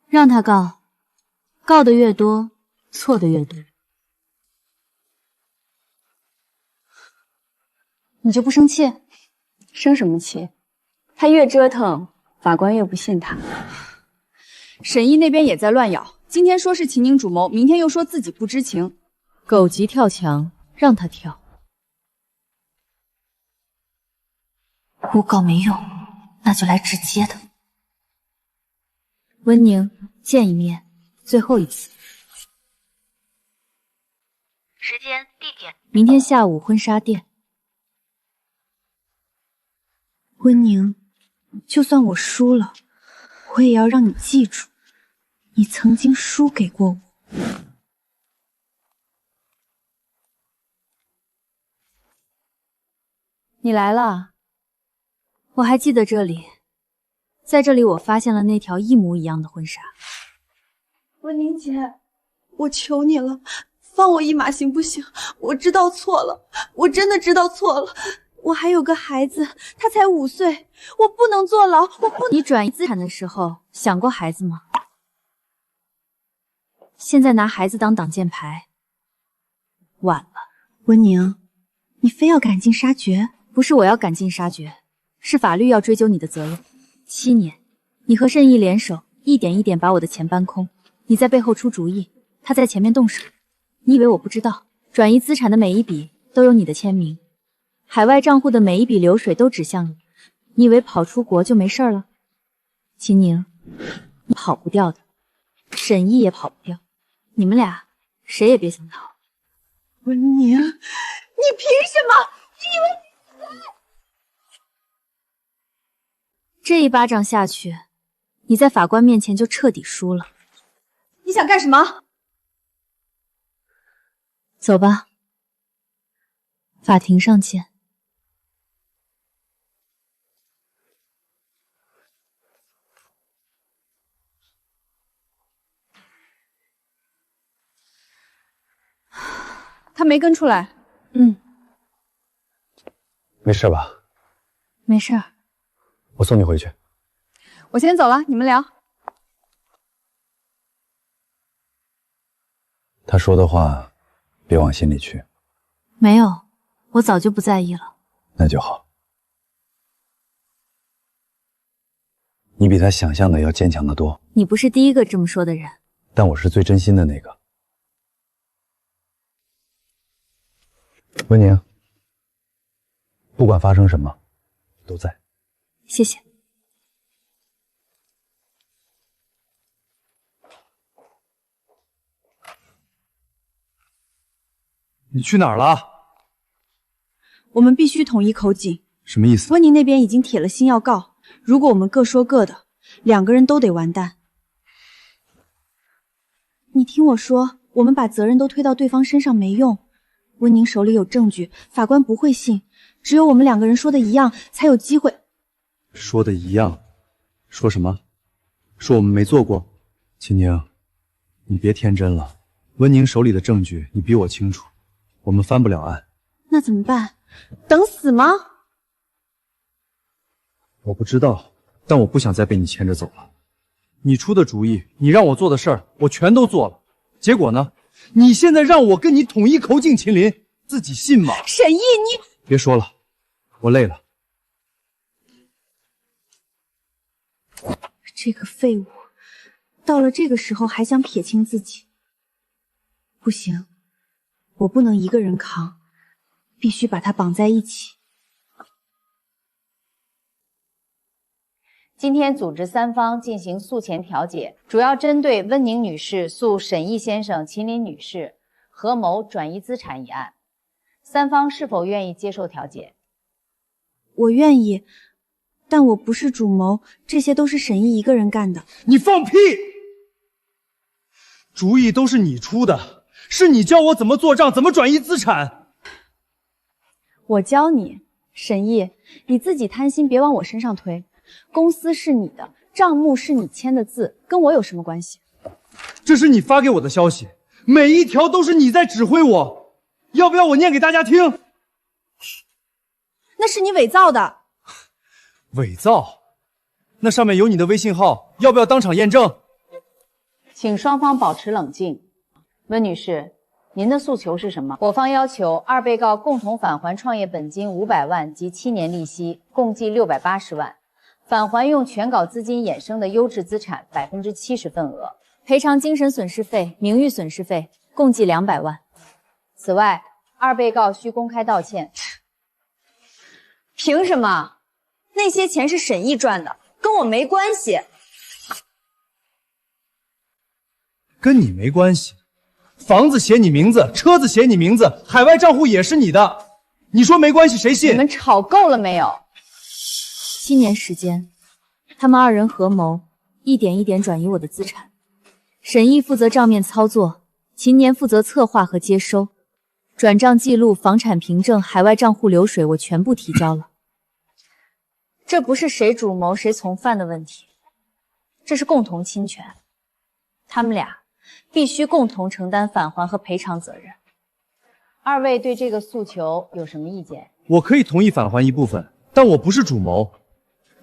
让他告，告的越多，错的越多。你就不生气？生什么气？他越折腾，法官越不信他。沈毅那边也在乱咬，今天说是秦宁主谋，明天又说自己不知情。狗急跳墙，让他跳。诬告没用，那就来直接的。温宁，见一面，最后一次。时间、地点：明天下午婚纱店。温宁，就算我输了，我也要让你记住，你曾经输给过我。你来了，我还记得这里，在这里我发现了那条一模一样的婚纱。温宁姐，我求你了，放我一马行不行？我知道错了，我真的知道错了。我还有个孩子，他才5岁，我不能坐牢，我不。你转移资产的时候想过孩子吗？现在拿孩子当挡箭牌，晚了。温宁，你非要赶尽杀绝？不是我要赶尽杀绝，是法律要追究你的责任。7年，你和慎意联手，一点一点把我的钱搬空，你在背后出主意，他在前面动手。你以为我不知道？转移资产的每一笔都有你的签名。海外账户的每一笔流水都指向你，你以为跑出国就没事了？秦宁，你跑不掉的，沈毅也跑不掉，你们俩谁也别想逃。温宁，你凭什么？你以为你这一巴掌下去，你在法官面前就彻底输了。你想干什么？走吧，法庭上见。他没跟出来。没事吧？没事儿。我送你回去。我先走了，你们聊。他说的话，别往心里去。没有，我早就不在意了。那就好。你比他想象的要坚强得多。你不是第一个这么说的人。但我是最真心的那个。温宁，不管发生什么，都在。谢谢。你去哪儿了？我们必须统一口径。什么意思？温宁那边已经铁了心要告，如果我们各说各的，2个人都得完蛋。你听我说，我们把责任都推到对方身上没用。温宁手里有证据，法官不会信。只有我们2个人说的一样，才有机会。说的一样？说什么？说我们没做过？秦宁，你别天真了。温宁手里的证据你比我清楚，我们翻不了案。那怎么办？等死吗？我不知道，但我不想再被你牵着走了。你出的主意，你让我做的事儿，我全都做了。结果呢？你现在让我跟你统一口径，秦林，自己信吗？沈毅，你别说了，我累了。这个废物，到了这个时候还想撇清自己，不行，我不能一个人扛，必须把他绑在一起。今天组织3方进行诉前调解，主要针对温宁女士诉沈毅先生、秦林女士合谋转移资产一案，3方是否愿意接受调解？我愿意，但我不是主谋，这些都是沈毅一个人干的。你放屁！主意都是你出的，是你教我怎么做账，怎么转移资产。我教你，沈毅，你自己贪心，别往我身上推。公司是你的，账目是你签的字，跟我有什么关系？这是你发给我的消息，每一条都是你在指挥我。要不要我念给大家听？那是你伪造的。伪造？那上面有你的微信号，要不要当场验证？请双方保持冷静。温女士，您的诉求是什么？我方要求二被告共同返还创业本金500万及7年利息，共计680万，返还用全稿资金衍生的优质资产70%份额，赔偿精神损失费、名誉损失费，共计200万。此外，二被告需公开道歉。凭什么？那些钱是沈毅赚的，跟我没关系。跟你没关系。房子写你名字，车子写你名字，海外账户也是你的。你说没关系，谁信？你们吵够了没有？7年时间，他们2人合谋，一点一点转移我的资产。沈毅负责账面操作，秦年负责策划和接收。转账记录、房产凭证、海外账户流水，我全部提交了。这不是谁主谋谁从犯的问题，这是共同侵权。他们俩必须共同承担返还和赔偿责任。二位对这个诉求有什么意见？我可以同意返还一部分，但我不是主谋。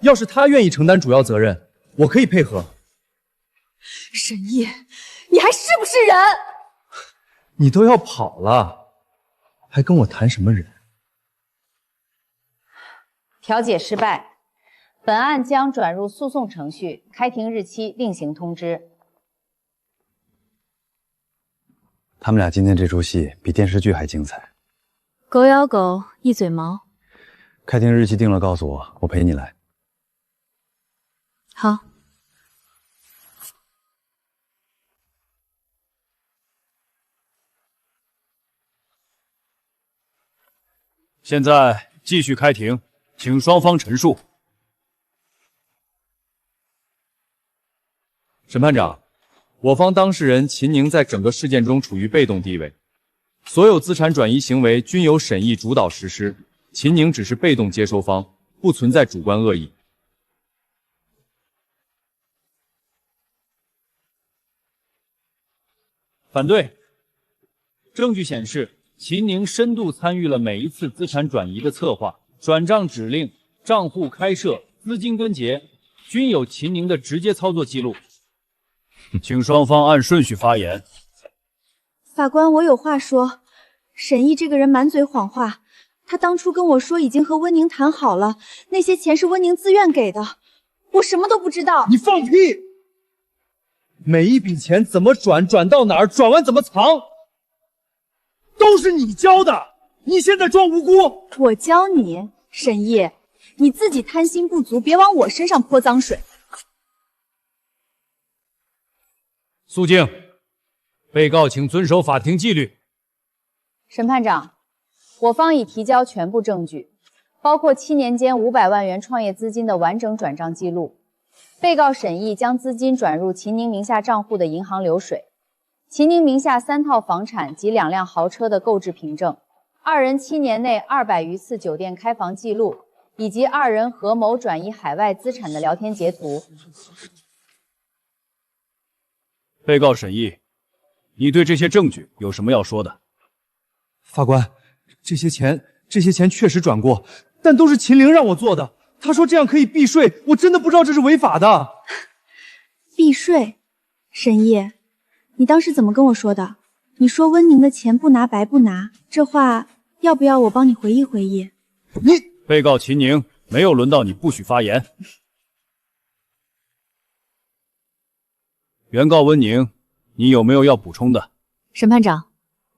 要是他愿意承担主要责任，我可以配合。沈毅，你还是不是人？你都要跑了，还跟我谈什么人？调解失败，本案将转入诉讼程序，开庭日期另行通知。他们俩今天这出戏比电视剧还精彩。狗咬狗，一嘴毛。开庭日期定了，告诉我，我陪你来。好。现在继续开庭，请双方陈述。审判长，我方当事人秦宁在整个事件中处于被动地位，所有资产转移行为均由沈毅主导实施，秦宁只是被动接收方，不存在主观恶意。反对。证据显示，秦宁深度参与了每一次资产转移的策划、转账指令、账户开设、资金根结，均有秦宁的直接操作记录。请双方按顺序发言。法官，我有话说。沈毅这个人满嘴谎话，他当初跟我说已经和温宁谈好了，那些钱是温宁自愿给的，我什么都不知道。你放屁！每一笔钱怎么转，转到哪儿，转完怎么藏，都是你教的。你现在装无辜。我教你，沈毅，你自己贪心不足，别往我身上泼脏水。肃静，被告请遵守法庭纪律。审判长，我方已提交全部证据，包括7年间500万元创业资金的完整转账记录。被告沈毅将资金转入秦宁名下账户的银行流水，秦宁名下3套房产及2辆豪车的购置凭证，2人7年内200余次酒店开房记录，以及2人合谋转移海外资产的聊天截图。被告沈毅，你对这些证据有什么要说的？法官，这些钱确实转过，但都是秦玲让我做的。他说这样可以避税，我真的不知道这是违法的。避税？沈毅，你当时怎么跟我说的？你说温宁的钱不拿白不拿，这话要不要我帮你回忆回忆？被告秦宁，没有轮到你，不许发言。原告温宁，你有没有要补充的？审判长，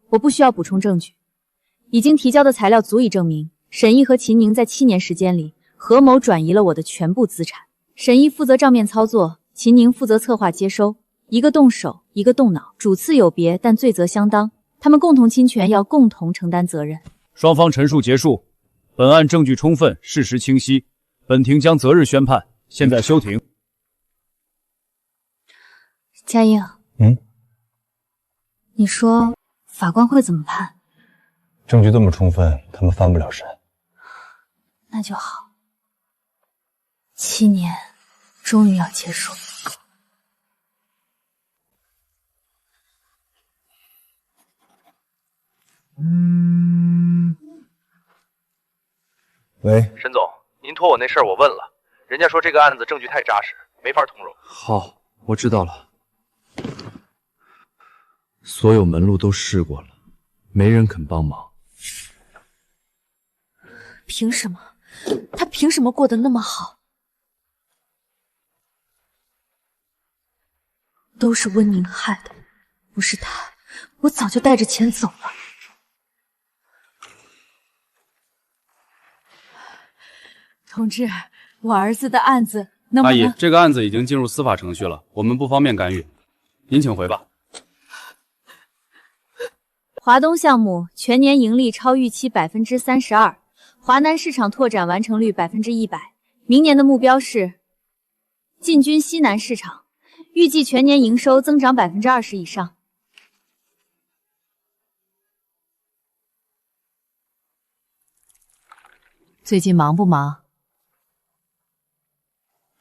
我不需要补充证据，已经提交的材料足以证明沈毅和秦宁在7年时间里合谋转移了我的全部资产。沈毅负责账面操作，秦宁负责策划接收，一个动手，一个动脑，主次有别，但罪责相当。他们共同侵权，要共同承担责任。双方陈述结束，本案证据充分，事实清晰，本庭将择日宣判，现在休庭。佳映，你说法官会怎么判？证据这么充分，他们翻不了身。那就好。7年终于要结束了。喂，沈总，您托我那事儿我问了，人家说这个案子证据太扎实，没法通融。好，我知道了。所有门路都试过了，没人肯帮忙。凭什么？他凭什么过得那么好？都是温宁害的，不是他，我早就带着钱走了。同志，我儿子的案子能不能……阿姨，这个案子已经进入司法程序了，我们不方便干预，您请回吧。华东项目全年盈利超预期32%，华南市场拓展完成率100%，明年的目标是进军西南市场，预计全年营收增长20%以上。最近忙不忙？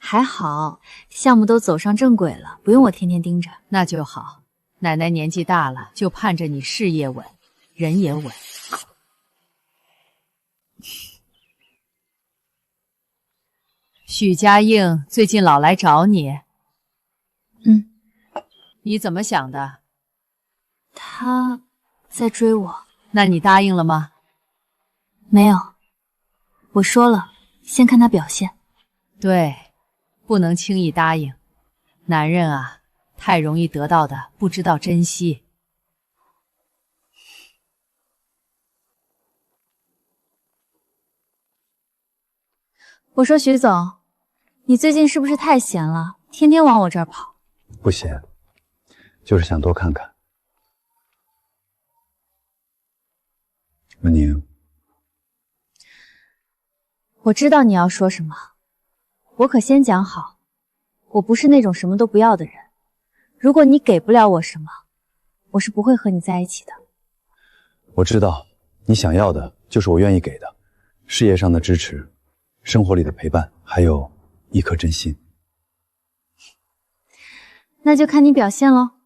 还好，项目都走上正轨了，不用我天天盯着。那就好。奶奶年纪大了，就盼着你事业稳，人也稳。许家印最近老来找你，你怎么想的？他在追我，那你答应了吗？没有，我说了，先看他表现。对，不能轻易答应。男人啊，太容易得到的不知道珍惜。我说徐总，你最近是不是太闲了，天天往我这儿跑？不闲，就是想多看看。文宁，我知道你要说什么，我可先讲好，我不是那种什么都不要的人。如果你给不了我什么，我是不会和你在一起的。我知道你想要的就是我愿意给的，事业上的支持，生活里的陪伴，还有一颗真心。那就看你表现咯。